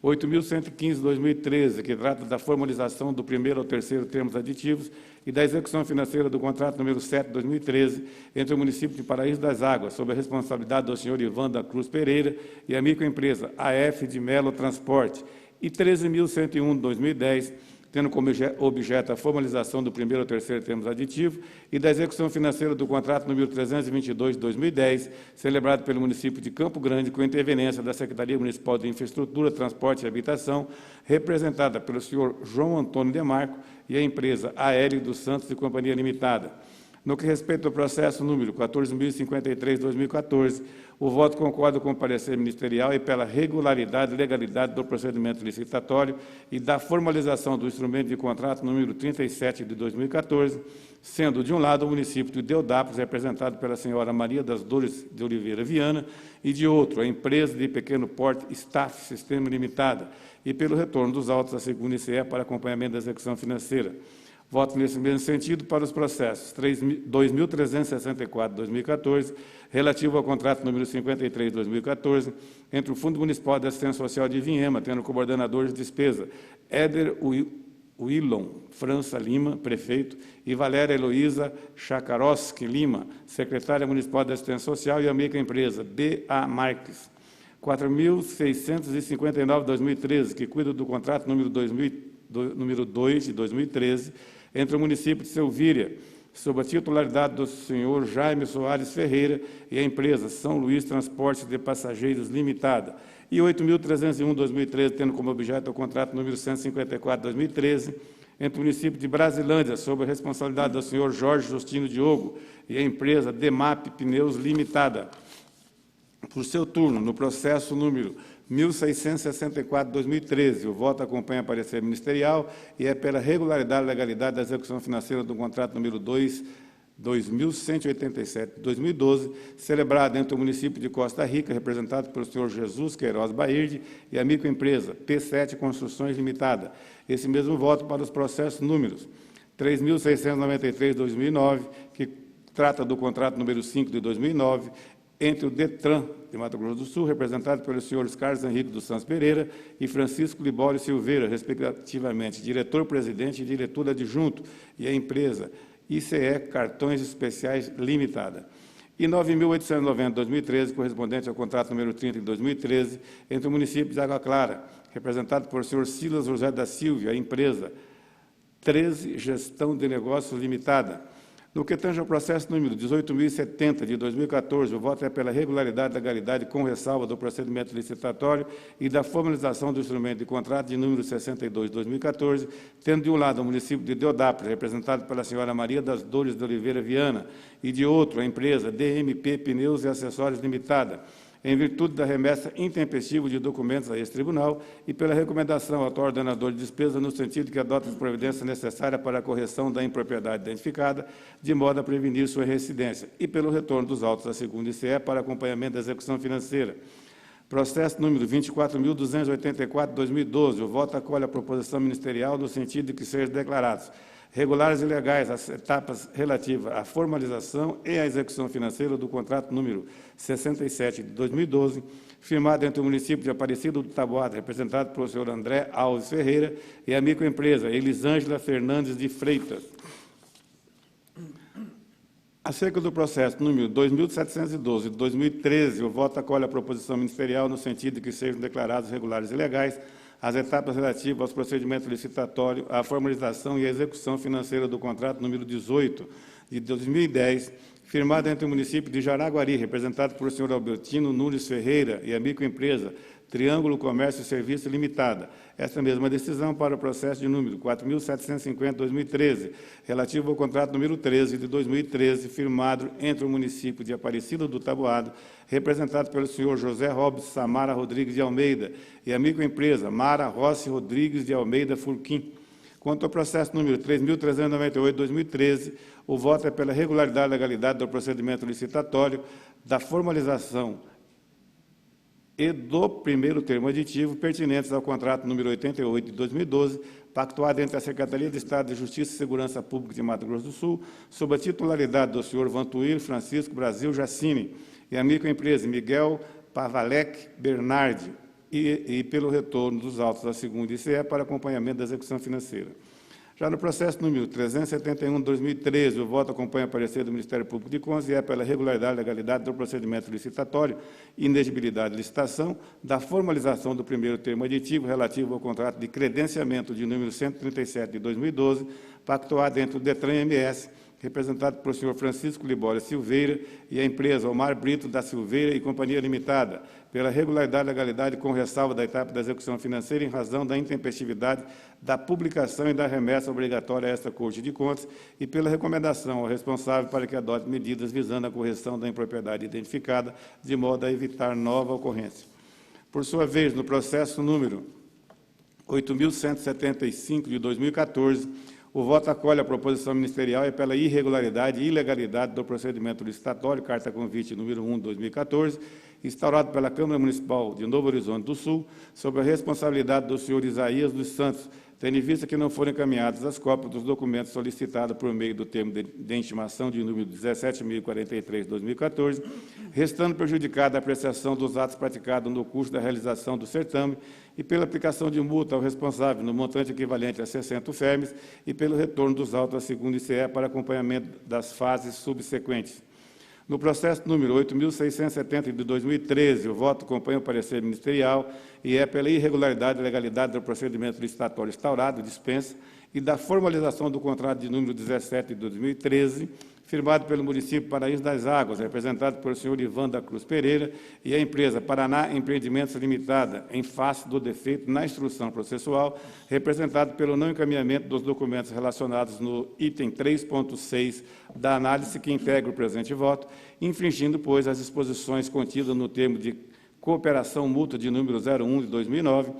8.115, 2013, que trata da formalização do primeiro ao terceiro termos aditivos e da execução financeira do contrato número 7, 2013, entre o município de Paraíso das Águas, sob a responsabilidade do senhor Ivan da Cruz Pereira e a microempresa AF de Melo Transporte, e 13.101, 2010, tendo como objeto a formalização do primeiro ao terceiro termos aditivo e da execução financeira do contrato número 322 de 2010, celebrado pelo município de Campo Grande, com interveniência da Secretaria Municipal de Infraestrutura, Transporte e Habitação, representada pelo senhor João Antônio Demarco e a empresa Aéreo dos Santos e Companhia Limitada. No que respeita ao processo número 14.053/2014, o voto concorda com o parecer ministerial e pela regularidade e legalidade do procedimento licitatório e da formalização do instrumento de contrato número 37 de 2014, sendo, de um lado, o município de Deodápolis, representado pela senhora Maria das Dores de Oliveira Viana, e, de outro, a empresa de pequeno porte Staff Sistema Limitada, e pelo retorno dos autos da segunda ICE para acompanhamento da execução financeira. Voto nesse mesmo sentido para os processos 2.364/2014, relativo ao contrato número 53/2014, entre o Fundo Municipal de Assistência Social de Vinhema, tendo como coordenador de despesa Éder Willon França Lima, prefeito, e Valéria Heloísa Chakarowski Lima, secretária municipal de Assistência Social, e a microempresa B.A. Marques. 4.659/2013, que cuida do contrato número 2 de 2013, entre o município de Selvíria, sob a titularidade do senhor Jaime Soares Ferreira, e a empresa São Luís Transporte de Passageiros Limitada, e 8.301/2013, tendo como objeto o contrato número 154/2013, entre o município de Brasilândia, sob a responsabilidade do senhor Jorge Justino Diogo, e a empresa Demap Pneus Limitada. Por seu turno, no processo número 1.664/2013, o voto acompanha o parecer ministerial e é pela regularidade e legalidade da execução financeira do contrato número 2.187/2012, celebrado entre o município de Costa Rica, representado pelo senhor Jesus Queiroz Bairde, e a microempresa P7 Construções Limitada. Esse mesmo voto para os processos números 3.693/2009, que trata do contrato número 5 de 2009, entre o DETRAN de Mato Grosso do Sul, representado pelos senhores Carlos Henrique dos Santos Pereira e Francisco Libório Silveira, respectivamente, diretor-presidente e diretor adjunto, e a empresa ICE Cartões Especiais Limitada. E 9.890/2013, correspondente ao contrato número 30 de 2013, entre o município de Água Clara, representado por senhor Silas José da Silva, a empresa 13 Gestão de Negócios Limitada. No que tange ao processo número 18.070, de 2014, o voto é pela regularidade e legalidade com ressalva do procedimento licitatório e da formalização do instrumento de contrato de número 62 de 2014, tendo de um lado o município de Deodápolis, representado pela senhora Maria das Dores de Oliveira Viana, e de outro a empresa DMP Pneus e Acessórios Limitada, em virtude da remessa intempestiva de documentos a esse tribunal e pela recomendação ao atual ordenador de despesa no sentido que adota as providências necessárias para a correção da impropriedade identificada, de modo a prevenir sua reincidência, e pelo retorno dos autos da segunda ICE para acompanhamento da execução financeira. Processo número 24.284/2012, o voto acolhe a proposição ministerial no sentido de que sejam declarados regulares e legais as etapas relativas à formalização e à execução financeira do contrato número 67 de 2012, firmado entre o município de Aparecida do Taboada, representado pelo senhor André Alves Ferreira, e a microempresa Elisângela Fernandes de Freitas. Acerca do processo número 2.712 de 2013, o voto acolhe a proposição ministerial no sentido de que sejam declarados regulares e legais as etapas relativas aos procedimentos licitatórios, à formalização e à execução financeira do contrato número 18 de 2010, firmado entre o município de Jaraguari, representado por senhor Albertino Nunes Ferreira, e a microempresa Triângulo Comércio e Serviço Limitada. Esta mesma decisão para o processo de número 4.750/2013, relativo ao contrato número 13 de 2013, firmado entre o município de Aparecida do Taboado, representado pelo senhor José Robes Samara Rodrigues de Almeida, e a microempresa Mara Rossi Rodrigues de Almeida Furquim. Quanto ao processo número 3.398/2013, o voto é pela regularidade e legalidade do procedimento licitatório, da formalização e do primeiro termo aditivo pertinentes ao contrato número 88 de 2012, pactuado entre a Secretaria de Estado de Justiça e Segurança Pública de Mato Grosso do Sul, sob a titularidade do senhor Vantuir Francisco Brasil Jacini, e a microempresa Miguel Pavalec Bernardi, e pelo retorno dos autos da segunda ICE para acompanhamento da execução financeira. Já no processo número 371 de 2013, o voto acompanha o parecer do Ministério Público de Contas e é pela regularidade e legalidade do procedimento licitatório, inexigibilidade de licitação, da formalização do primeiro termo aditivo relativo ao contrato de credenciamento de número 137 de 2012, pactuado entre o DETRAN-MS, representado pelo senhor Francisco Libório Silveira, e a empresa Omar Brito da Silveira e Companhia Limitada, pela regularidade e legalidade com ressalva da etapa da execução financeira em razão da intempestividade da publicação e da remessa obrigatória a esta Corte de Contas e pela recomendação ao responsável para que adote medidas visando a correção da impropriedade identificada, de modo a evitar nova ocorrência. Por sua vez, no processo número 8.175 de 2014, o voto acolhe a proposição ministerial e pela irregularidade e ilegalidade do procedimento licitatório, carta convite número 1 de 2014, instaurado pela Câmara Municipal de Novo Horizonte do Sul, sob a responsabilidade do senhor Isaías dos Santos, tendo em vista que não foram encaminhadas as cópias dos documentos solicitados por meio do termo de intimação de número 17.043 de 2014, restando prejudicada a apreciação dos atos praticados no curso da realização do certame e pela aplicação de multa ao responsável no montante equivalente a 60 UFEMs e pelo retorno dos autos à segunda ICE para acompanhamento das fases subsequentes. No processo número 8.670 de 2013, o voto acompanha o parecer ministerial e é pela irregularidade e legalidade do procedimento licitatório instaurado, dispensa, e da formalização do contrato de número 17 de 2013, firmado pelo município Paraíso das Águas, representado pelo senhor Ivan da Cruz Pereira, e a empresa Paraná Empreendimentos Limitada, em face do defeito na instrução processual, representado pelo não encaminhamento dos documentos relacionados no item 3.6 da análise que integra o presente voto, infringindo, pois, as disposições contidas no termo de cooperação mútua de número 01 de 2009,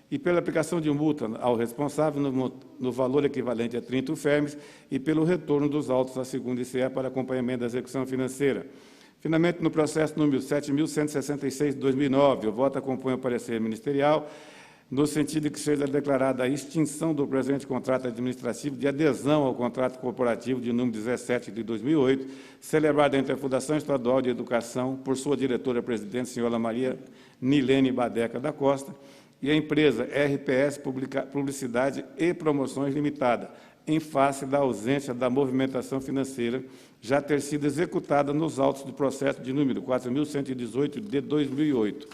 e pela aplicação de multa ao responsável no valor equivalente a 30 UFEMs e pelo retorno dos autos à segunda ICE para acompanhamento da execução financeira. Finalmente, no processo número 7.166 de 2009, o voto acompanha o parecer ministerial, no sentido de que seja declarada a extinção do presente contrato administrativo de adesão ao contrato corporativo de número 17 de 2008, celebrado entre a Fundação Estadual de Educação, por sua diretora-presidente, senhora Maria Nilene Badeca da Costa, e a empresa RPS Publicidade e Promoções Limitada, em face da ausência da movimentação financeira já ter sido executada nos autos do processo de número 4.118 de 2008.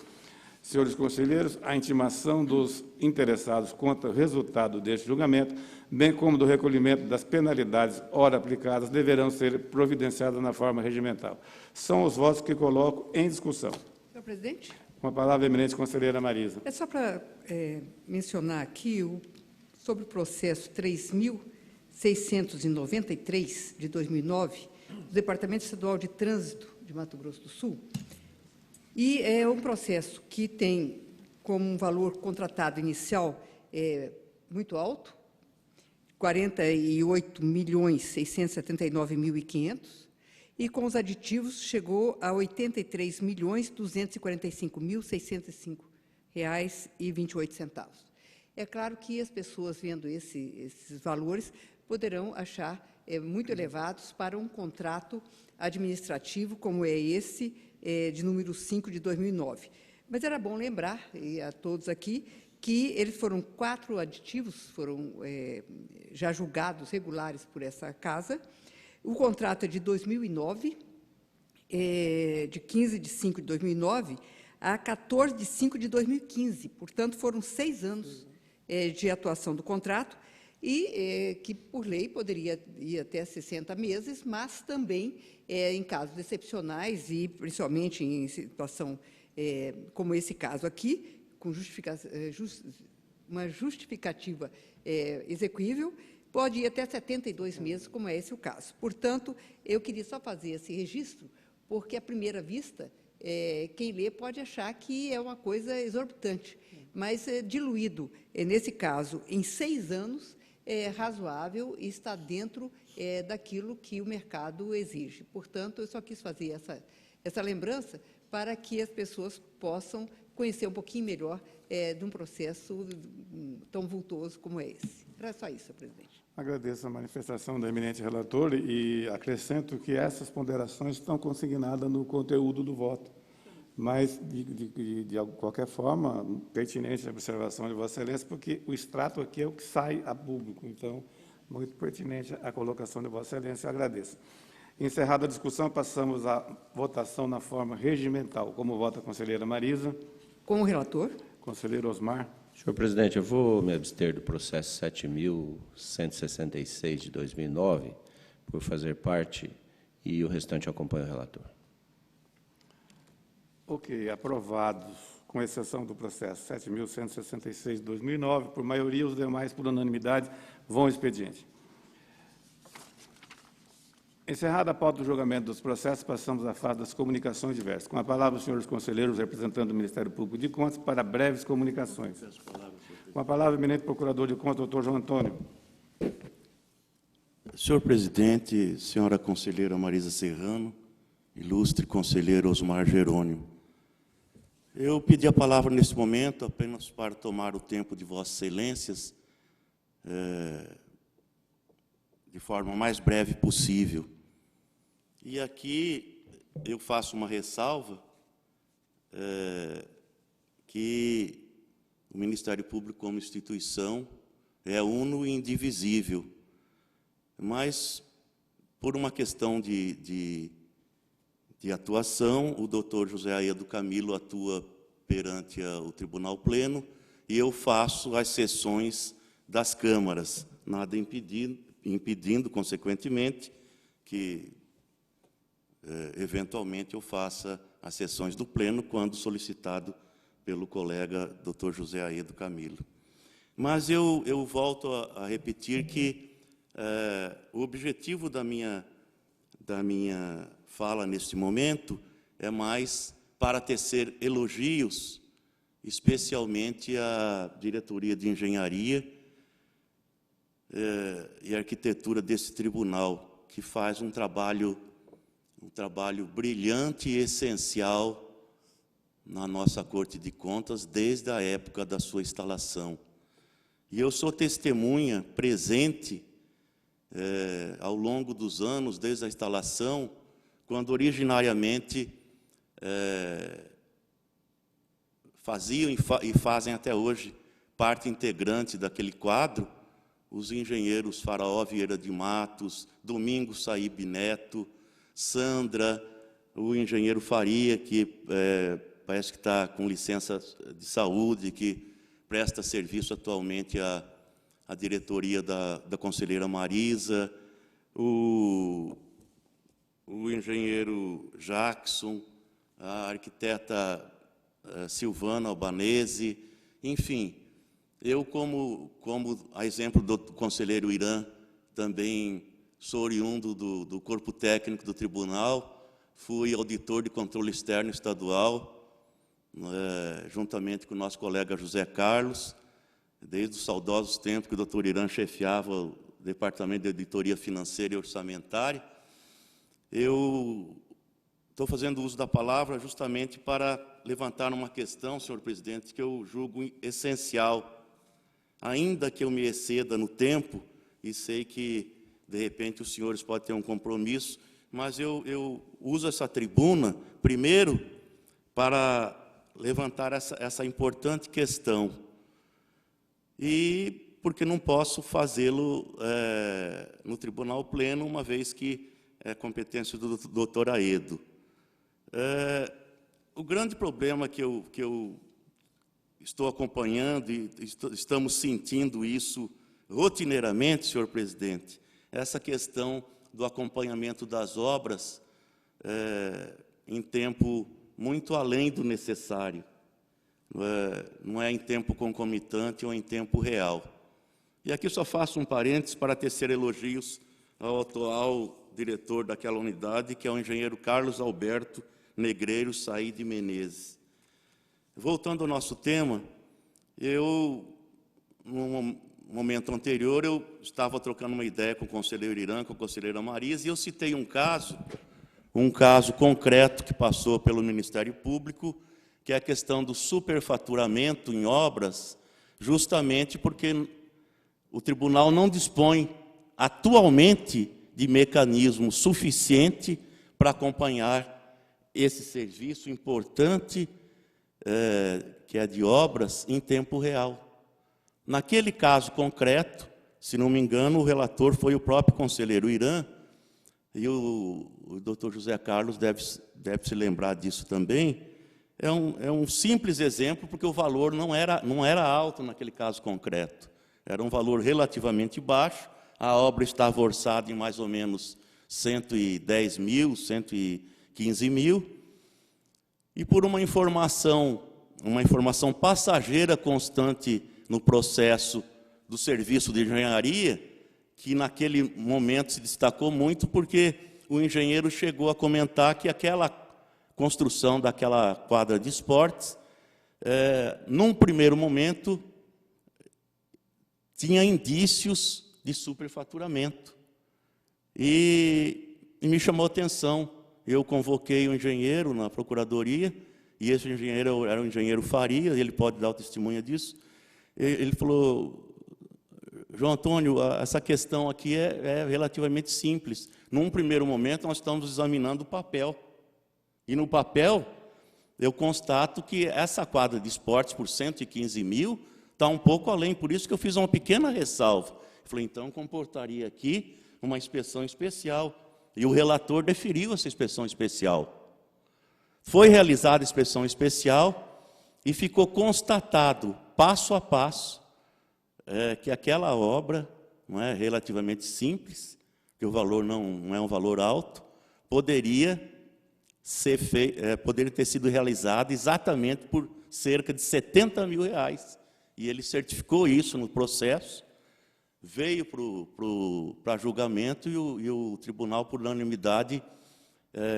Senhores conselheiros, a intimação dos interessados quanto ao resultado deste julgamento, bem como do recolhimento das penalidades ora aplicadas, deverão ser providenciadas na forma regimental. São os votos que coloco em discussão. Senhor presidente. Com a palavra, a eminente conselheira Marisa. É só para mencionar aqui sobre o processo 3.693 de 2009, do Departamento Estadual de Trânsito de Mato Grosso do Sul. E é um processo que tem como um valor contratado inicial muito alto, R$ 48.679.500, e com os aditivos chegou a R$ 83.245.605,28. É claro que as pessoas, vendo esses valores, poderão achar muito elevados para um contrato administrativo como é esse, de número 5 de 2009. Mas era bom lembrar, e a todos aqui, que eles foram 4 aditivos, foram já julgados regulares por essa casa. O contrato é de 2009, de 15 de 5 de 2009 a 14 de 5 de 2015. Portanto, foram 6 anos de atuação do contrato e que, por lei, poderia ir até 60 meses, mas também em casos excepcionais e, principalmente, em situação como esse caso aqui, com uma justificativa execuível, pode ir até 72 meses, como é esse o caso. Portanto, eu queria só fazer esse registro, porque, à primeira vista, quem lê pode achar que é uma coisa exorbitante, mas diluído, nesse caso, em 6 anos, é razoável e está dentro daquilo que o mercado exige. Portanto, eu só quis fazer essa lembrança para que as pessoas possam conhecer um pouquinho melhor de um processo tão vultuoso como é esse. Era só isso, senhor presidente. Agradeço a manifestação da eminente relatora e acrescento que essas ponderações estão consignadas no conteúdo do voto. Mas, de qualquer forma, pertinente a observação de Vossa Excelência, porque o extrato aqui é o que sai a público. Então, muito pertinente a colocação de Vossa Excelência, eu agradeço. Encerrada a discussão, passamos à votação na forma regimental. Como vota a conselheira Marisa? Com o relator. Conselheiro Osmar. Senhor presidente, eu vou me abster do processo 7.166 de 2009, por fazer parte, e o restante eu acompanho o relator. Ok, aprovados, com exceção do processo 7.166 de 2009, por maioria, os demais, por unanimidade, vão ao expediente. Encerrada a pauta do julgamento dos processos, passamos à fase das comunicações diversas. Com a palavra, os senhores conselheiros, representando o Ministério Público de Contas, para breves comunicações. Com a palavra, o eminente procurador de contas, doutor João Antônio. Senhor presidente, senhora conselheira Marisa Serrano, ilustre conselheiro Osmar Jerônimo, eu pedi a palavra nesse momento apenas para tomar o tempo de Vossas Excelências de forma mais breve possível. E aqui eu faço uma ressalva que o Ministério Público como instituição é uno e indivisível, mas por uma questão de atuação, o doutor José Aedo Camilo atua perante o Tribunal Pleno e eu faço as sessões das câmaras, nada impedindo, consequentemente, que, eventualmente, eu faça as sessões do Pleno quando solicitado pelo colega doutor José Aedo Camilo. Mas eu volto a repetir que o objetivo da minha fala neste momento é mais para tecer elogios, especialmente à diretoria de engenharia e arquitetura desse tribunal, que faz um trabalho brilhante e essencial na nossa Corte de Contas desde a época da sua instalação. E eu sou testemunha presente ao longo dos anos, desde a instalação, quando originariamente faziam e fazem até hoje parte integrante daquele quadro, os engenheiros Faraó Vieira de Matos, Domingos Saíb Neto, Sandra, o engenheiro Faria, que parece que está com licença de saúde, que presta serviço atualmente à diretoria da conselheira Marisa, o engenheiro Jackson, a arquiteta Silvana Albanese, enfim, eu, como a exemplo do conselheiro Irã, também sou oriundo do corpo técnico do tribunal, fui auditor de controle externo estadual, juntamente com o nosso colega José Carlos, desde os saudosos tempos que o doutor Irã chefiava o Departamento de Auditoria Financeira e Orçamentária. Eu estou fazendo uso da palavra justamente para levantar uma questão, senhor presidente, que eu julgo essencial, ainda que eu me exceda no tempo, e sei que, de repente, os senhores podem ter um compromisso, mas eu uso essa tribuna, primeiro, para levantar essa importante questão, e porque não posso fazê-lo no Tribunal Pleno, uma vez que é competência do doutor Aedo. O grande problema que eu estou acompanhando, e estamos sentindo isso rotineiramente, senhor presidente, é essa questão do acompanhamento das obras em tempo muito além do necessário. Não é em tempo concomitante ou em tempo real. E aqui só faço um parênteses para tecer elogios ao atual diretor daquela unidade, que é o engenheiro Carlos Alberto Negreiro Saíde Menezes. Voltando ao nosso tema, no momento anterior, eu estava trocando uma ideia com o conselheiro Irã, com a conselheira Marisa, e eu citei um caso concreto que passou pelo Ministério Público, que é a questão do superfaturamento em obras, justamente porque o tribunal não dispõe atualmente de mecanismo suficiente para acompanhar esse serviço importante, que é de obras, em tempo real. Naquele caso concreto, se não me engano, o relator foi o próprio conselheiro Irã, e o doutor José Carlos deve se lembrar disso também. É um simples exemplo, porque o valor não era alto naquele caso concreto. Era um valor relativamente baixo, a obra estava orçada em mais ou menos 110 mil, 115 mil, e por uma informação passageira constante no processo do serviço de engenharia, que naquele momento se destacou muito porque o engenheiro chegou a comentar que aquela construção daquela quadra de esportes, num primeiro momento, tinha indícios de superfaturamento. E me chamou a atenção. Eu convoquei o engenheiro na procuradoria, e esse engenheiro era o engenheiro Faria, ele pode dar o testemunho disso. Ele falou: João Antônio, essa questão aqui é relativamente simples. Num primeiro momento, nós estamos examinando o papel. E no papel, eu constato que essa quadra de esportes, por 115 mil, está um pouco além. Por isso que eu fiz uma pequena ressalva. Eu falei, então, comportaria aqui uma inspeção especial. E o relator deferiu essa inspeção especial. Foi realizada a inspeção especial e ficou constatado, passo a passo, que aquela obra, não é relativamente simples, que o valor não é um valor alto, poderia ter sido realizada exatamente por cerca de 70 mil reais. E ele certificou isso no processo, veio para julgamento e o tribunal, por unanimidade,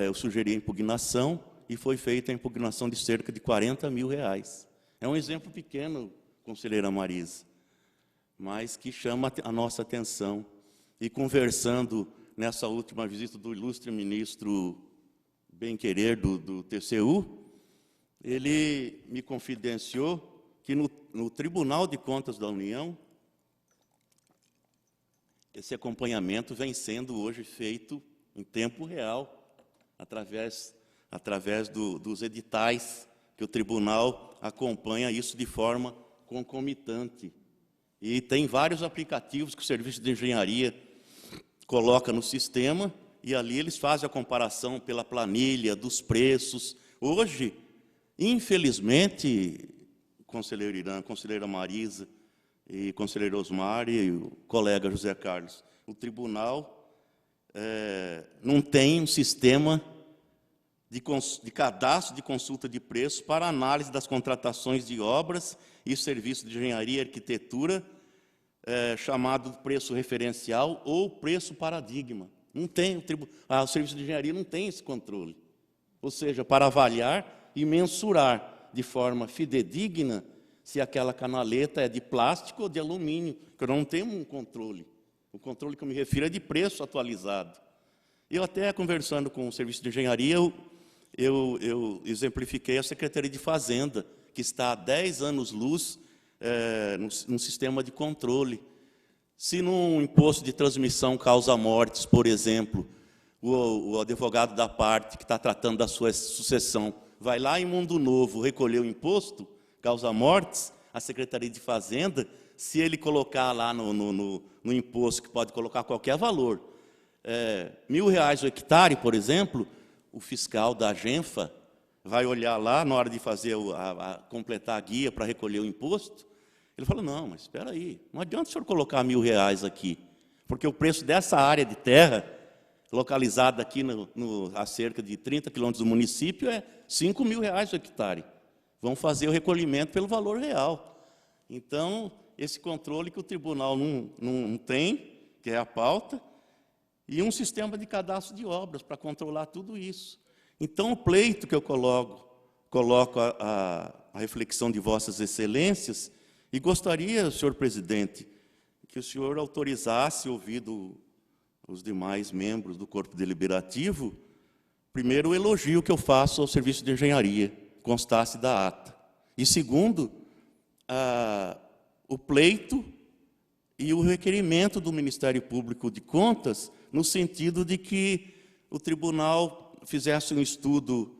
eu sugeri a impugnação e foi feita a impugnação de cerca de 40 mil reais. É um exemplo pequeno, conselheira Marisa, mas que chama a nossa atenção. E conversando nessa última visita do ilustre ministro Bem-Querer do TCU, ele me confidenciou que no Tribunal de Contas da União, esse acompanhamento vem sendo hoje feito em tempo real, através dos editais, que o tribunal acompanha isso de forma concomitante. E tem vários aplicativos que o Serviço de Engenharia coloca no sistema, e ali eles fazem a comparação pela planilha dos preços. Hoje, infelizmente, conselheiro Irã, conselheira Marisa, e conselheiro Osmar e o colega José Carlos, o tribunal não tem um sistema de cadastro de consulta de preços para análise das contratações de obras e serviços de engenharia e arquitetura, chamado preço referencial ou preço paradigma. Não tem, o serviço de engenharia não tem esse controle. Ou seja, para avaliar e mensurar de forma fidedigna se aquela canaleta é de plástico ou de alumínio, porque eu não tenho um controle. O controle que eu me refiro é de preço atualizado. Eu até, conversando com o Serviço de Engenharia, eu exemplifiquei a Secretaria de Fazenda, que está há 10 anos-luz num sistema de controle. Se num imposto de transmissão causa mortes, por exemplo, o advogado da parte que está tratando da sua sucessão vai lá em Mundo Novo recolher o imposto, causa mortes, a Secretaria de Fazenda, se ele colocar lá no imposto, que pode colocar qualquer valor, R$1.000 o hectare, por exemplo, o fiscal da Agenfa vai olhar lá na hora de fazer completar a guia para recolher o imposto. Ele fala, não, mas espera aí, não adianta o senhor colocar R$1.000 aqui, porque o preço dessa área de terra, localizada aqui a cerca de 30 quilômetros do município, é R$5.000 o hectare. Vão fazer o recolhimento pelo valor real. Então, esse controle que o tribunal não tem, que é a pauta, e um sistema de cadastro de obras para controlar tudo isso. Então, o pleito que eu coloco a reflexão de vossas excelências, e gostaria, senhor presidente, que o senhor autorizasse, ouvido os demais membros do corpo deliberativo, primeiro, o elogio que eu faço ao Serviço de Engenharia, constasse da ata. E segundo, o pleito e o requerimento do Ministério Público de Contas, no sentido de que o tribunal fizesse um estudo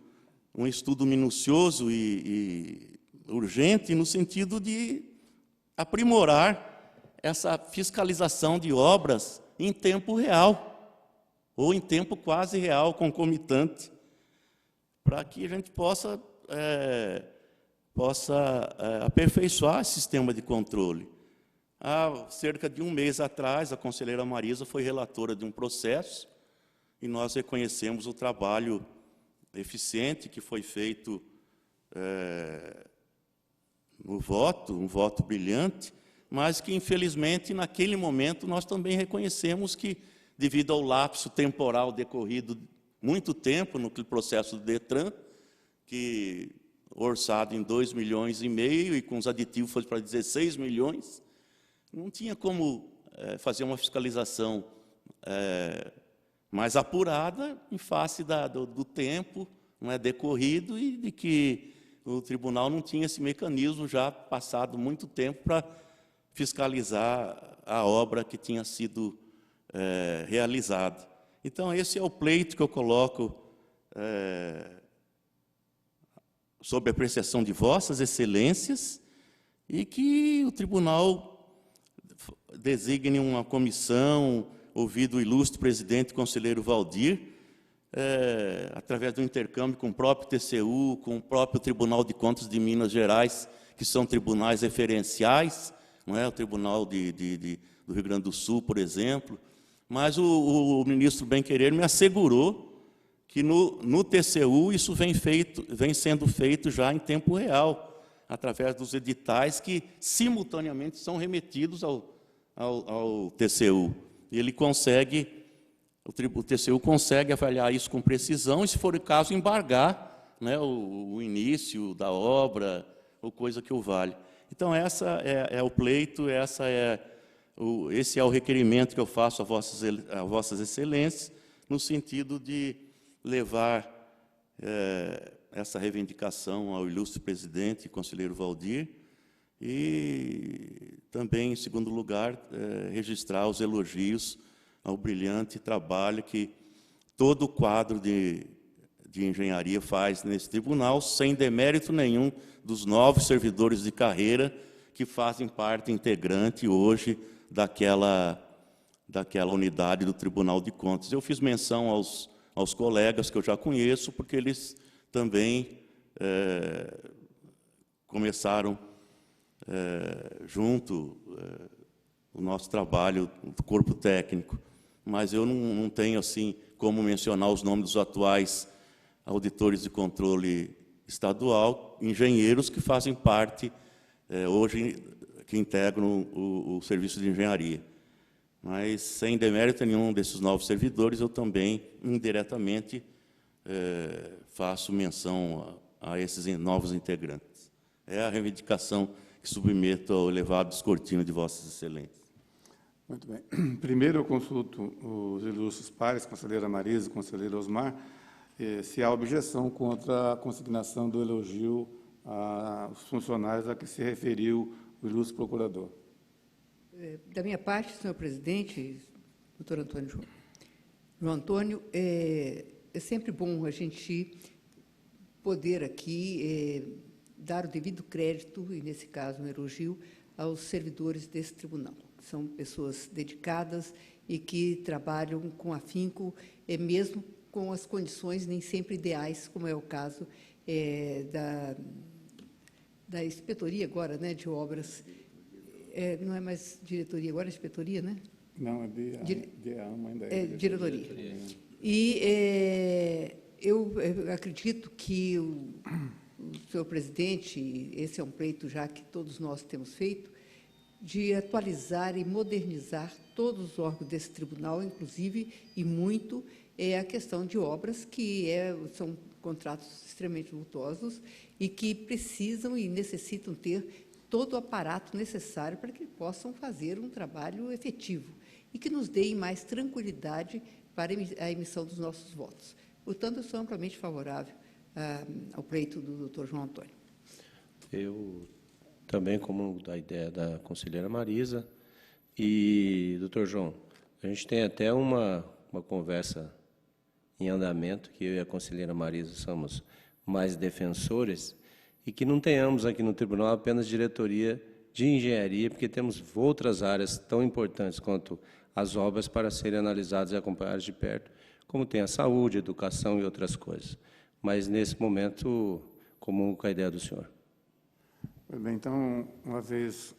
minucioso e urgente, no sentido de aprimorar essa fiscalização de obras em tempo real, ou em tempo quase real, concomitante, para que a gente possa aperfeiçoar esse sistema de controle. Há cerca de um mês atrás, a conselheira Marisa foi relatora de um processo e nós reconhecemos o trabalho eficiente que foi feito no voto, um voto brilhante, mas que, infelizmente, naquele momento, nós também reconhecemos que, devido ao lapso temporal decorrido muito tempo no processo do DETRAN, que orçado em 2,5 milhões e com os aditivos foi para 16 milhões, não tinha como fazer uma fiscalização mais apurada em face do tempo decorrido e de que o tribunal não tinha esse mecanismo já passado muito tempo para fiscalizar a obra que tinha sido realizada. Então, esse é o pleito que eu coloco sob apreciação de vossas excelências e que o tribunal designe uma comissão, ouvido o ilustre presidente conselheiro Valdir, através do intercâmbio com o próprio TCU, com o próprio Tribunal de Contas de Minas Gerais, que são tribunais referenciais, não é? O Tribunal do Rio Grande do Sul, por exemplo. Mas o ministro Bem-Querer me assegurou que no TCU isso vem sendo feito já em tempo real, através dos editais que simultaneamente são remetidos ao TCU. E ele consegue, o TCU consegue avaliar isso com precisão e, se for o caso, embargar, né, o início da obra ou coisa que o vale. Então, essa é o pleito, esse é o requerimento que eu faço a vossas excelências, no sentido de levar essa reivindicação ao ilustre presidente, conselheiro Valdir, e também, em segundo lugar, registrar os elogios ao brilhante trabalho que todo o quadro de engenharia faz nesse tribunal, sem demérito nenhum dos novos servidores de carreira que fazem parte integrante hoje daquela unidade do Tribunal de Contas. Eu fiz menção aos colegas que eu já conheço, porque eles também começaram junto o nosso trabalho do corpo técnico, mas eu não tenho assim como mencionar os nomes dos atuais auditores de controle estadual, engenheiros que fazem parte hoje, que integram o serviço de engenharia. Mas, sem demérito nenhum desses novos servidores, eu também, indiretamente, faço menção a esses novos integrantes. É a reivindicação que submeto ao elevado descortino de vossas excelências. Muito bem. Primeiro, eu consulto os ilustres pares, conselheira Marisa e conselheiro Osmar, se há objeção contra a consignação do elogio aos funcionários a que se referiu o ilustre procurador. Da minha parte, senhor presidente, doutor Antônio João Antônio, é sempre bom a gente poder aqui dar o devido crédito, e nesse caso um elogio, aos servidores desse tribunal, que são pessoas dedicadas e que trabalham com afinco, mesmo com as condições nem sempre ideais, como é o caso da inspetoria agora, né, de obras. Não é mais diretoria, agora é inspetoria, né? Não, é ainda é diretoria. E eu acredito que o senhor presidente, esse é um pleito já que todos nós temos feito, de atualizar e modernizar todos os órgãos desse tribunal, inclusive, e muito, a questão de obras que são contratos extremamente vultosos e que precisam e necessitam ter todo o aparato necessário para que possam fazer um trabalho efetivo e que nos deem mais tranquilidade para a emissão dos nossos votos. Portanto, eu sou amplamente favorável ao pleito do doutor João Antônio. Eu também comungo da ideia da conselheira Marisa. E, doutor João, a gente tem até uma conversa em andamento, que eu e a conselheira Marisa somos mais defensores, e que não tenhamos aqui no tribunal apenas diretoria de engenharia, porque temos outras áreas tão importantes quanto as obras para serem analisadas e acompanhadas de perto, como tem a saúde, a educação e outras coisas. Mas, nesse momento, comungo com a ideia do senhor. Bem, então, uma vez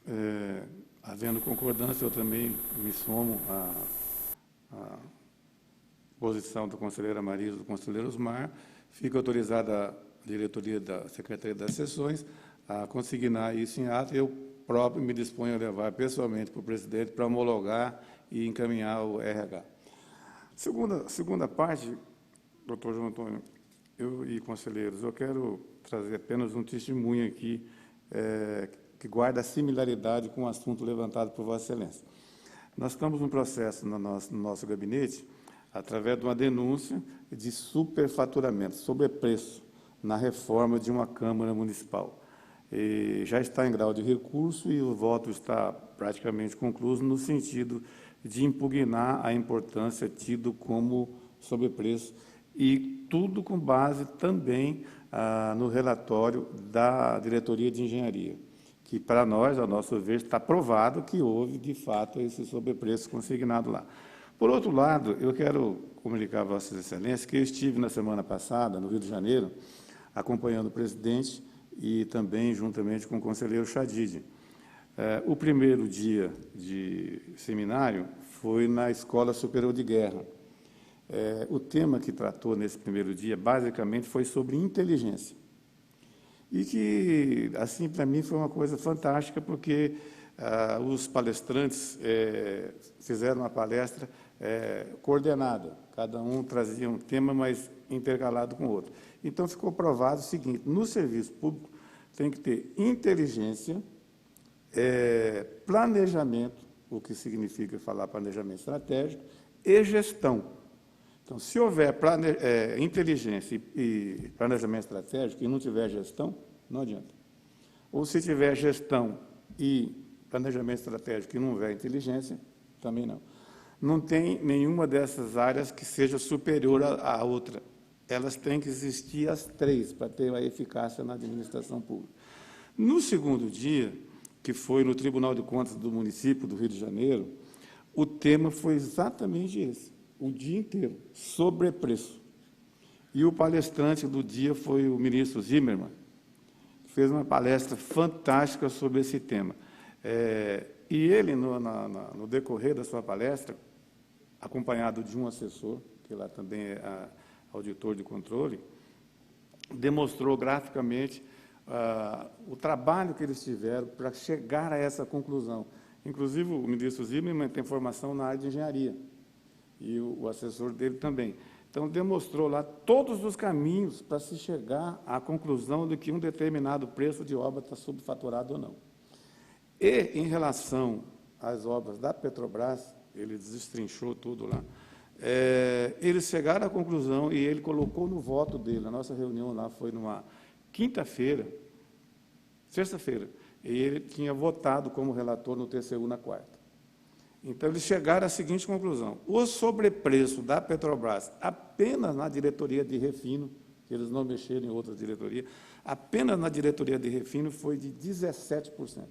Havendo concordância, eu também me somo à posição da conselheira Marisa e do conselheiro Osmar. Fica autorizada a diretoria da Secretaria das Sessões a consignar isso em ato. Eu próprio me disponho a levar pessoalmente para o presidente para homologar e encaminhar o RH. Segunda parte, doutor João Antônio, e conselheiros, eu quero trazer apenas um testemunho aqui que guarda similaridade com o assunto levantado por Vossa Excelência. Nós estamos num processo no nosso gabinete, através de uma denúncia de superfaturamento, sobrepreço, na reforma de uma Câmara Municipal. E já está em grau de recurso e o voto está praticamente concluído no sentido de impugnar a importância tido como sobrepreço, e tudo com base também no relatório da Diretoria de Engenharia, que, para nós, a nosso ver, está provado que houve, de fato, esse sobrepreço consignado lá. Por outro lado, eu quero comunicar a Vossas Excelências que eu estive, na semana passada, no Rio de Janeiro, acompanhando o presidente e também juntamente com o conselheiro Chadid. O primeiro dia de seminário foi na Escola Superior de Guerra. O tema que tratou nesse primeiro dia, basicamente, foi sobre inteligência. E que, assim, para mim, foi uma coisa fantástica, porque os palestrantes fizeram uma palestra coordenada, cada um trazia um tema, mas intercalado com o outro. Então, ficou provado o seguinte: no serviço público tem que ter inteligência, planejamento, o que significa falar planejamento estratégico, e gestão. Então, se houver inteligência e planejamento estratégico e não tiver gestão, não adianta. Ou se tiver gestão e planejamento estratégico e não houver inteligência, também não. Não tem nenhuma dessas áreas que seja superior à outra. Elas têm que existir as três para ter a eficácia na administração pública. No segundo dia, que foi no Tribunal de Contas do município do Rio de Janeiro, o tema foi exatamente esse, o dia inteiro, sobrepreço. E o palestrante do dia foi o ministro Zimmermann, que fez uma palestra fantástica sobre esse tema. E ele, no decorrer da sua palestra, acompanhado de um assessor, que lá também é auditor de controle, demonstrou graficamente o trabalho que eles tiveram para chegar a essa conclusão. Inclusive, o ministro Zimmermann tem formação na área de engenharia, e o assessor dele também. Então, demonstrou lá todos os caminhos para se chegar à conclusão de que um determinado preço de obra está subfaturado ou não. E, em relação às obras da Petrobras, ele destrinchou tudo lá, eles chegaram à conclusão e ele colocou no voto dele. A nossa reunião lá foi numa sexta-feira, e ele tinha votado como relator no TCU na quarta. Então, eles chegaram à seguinte conclusão: o sobrepreço da Petrobras, apenas na diretoria de refino, que eles não mexeram em outras diretorias, apenas na diretoria de refino foi de 17%.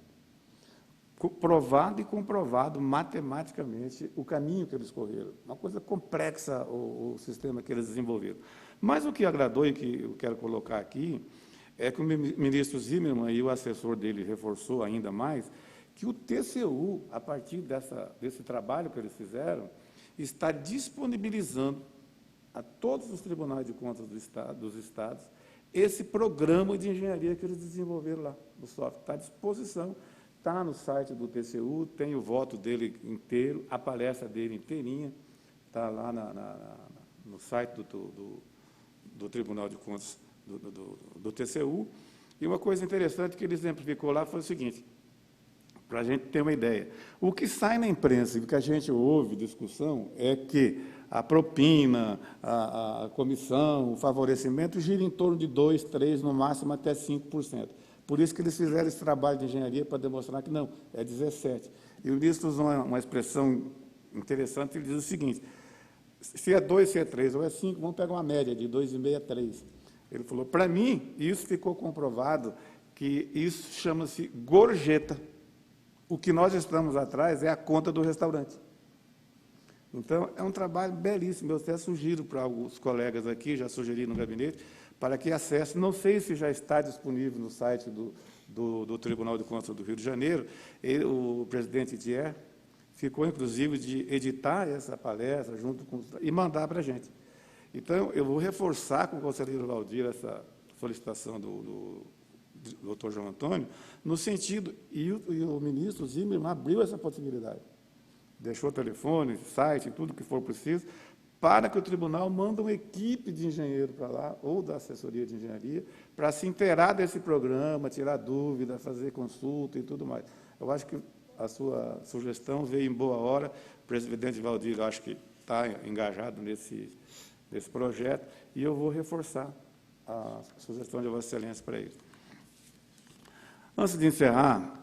Provado e comprovado matematicamente o caminho que eles correram. Uma coisa complexa o sistema que eles desenvolveram. Mas o que agradou e que eu quero colocar aqui é que o ministro Zimmermann e o assessor dele reforçou ainda mais que o TCU, a partir desse trabalho que eles fizeram, está disponibilizando a todos os tribunais de contas dos estados esse programa de engenharia que eles desenvolveram lá no software. Está à disposição, está no site do TCU, tem o voto dele inteiro, a palestra dele inteirinha, está lá no site do Tribunal de Contas do TCU. E uma coisa interessante que ele exemplificou lá foi o seguinte, para a gente ter uma ideia. O que sai na imprensa e o que a gente ouve discussão é que a propina, a comissão, o favorecimento gira em torno de 2%, 3%, no máximo até 5%. Por isso que eles fizeram esse trabalho de engenharia para demonstrar que não, é 17%. E o ministro usou uma expressão interessante, ele diz o seguinte: se é 2%, se é 3% ou é 5%, vamos pegar uma média de 2,5% a 3%. Ele falou, para mim, isso ficou comprovado que isso chama-se gorjeta. O que nós estamos atrás é a conta do restaurante. Então, é um trabalho belíssimo. Eu até sugiro para alguns colegas aqui, já sugeri no gabinete, para que acessem. Não sei se já está disponível no site do Tribunal de Contas do Rio de Janeiro. O presidente Thier ficou, inclusive, de editar essa palestra junto com, e mandar para a gente. Então, eu vou reforçar com o conselheiro Valdir essa solicitação do doutor João Antônio, no sentido, e o ministro Zimmermann abriu essa possibilidade. Deixou telefone, site, tudo que for preciso, para que o tribunal mande uma equipe de engenheiro para lá, ou da assessoria de engenharia, para se inteirar desse programa, tirar dúvida, fazer consulta e tudo mais. Eu acho que a sua sugestão veio em boa hora. O presidente Valdir, eu acho que está engajado nesse projeto, e eu vou reforçar a sugestão de Vossa Excelência para ele. Antes de encerrar,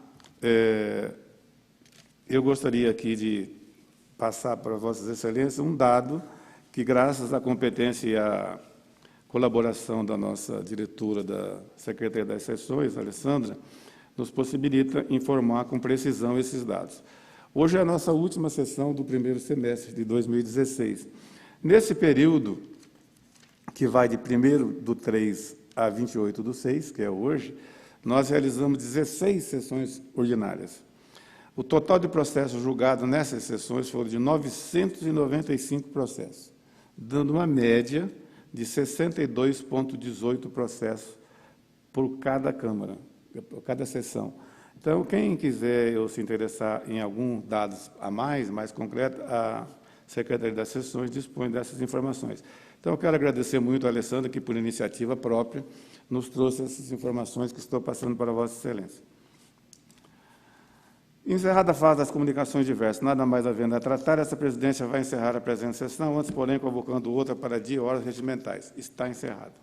eu gostaria aqui de passar para Vossas Excelências um dado que, graças à competência e à colaboração da nossa diretora da Secretaria das Seções, Alessandra, nos possibilita informar com precisão esses dados. Hoje é a nossa última sessão do primeiro semestre de 2016. Nesse período, que vai de 1º/3 a 28/6, que é hoje, nós realizamos 16 sessões ordinárias. O total de processos julgados nessas sessões foram de 995 processos, dando uma média de 62,18 processos por cada Câmara, por cada sessão. Então, quem quiser ou se interessar em algum dados a mais concreto, a Secretaria das Seções dispõe dessas informações. Então, eu quero agradecer muito a Alessandra, que, por iniciativa própria, nos trouxe essas informações que estou passando para Vossa Excelência. Encerrada a fase das comunicações diversas, nada mais havendo a tratar, essa presidência vai encerrar a presente sessão, antes, porém, convocando outra para dia e horas regimentais. Está encerrado.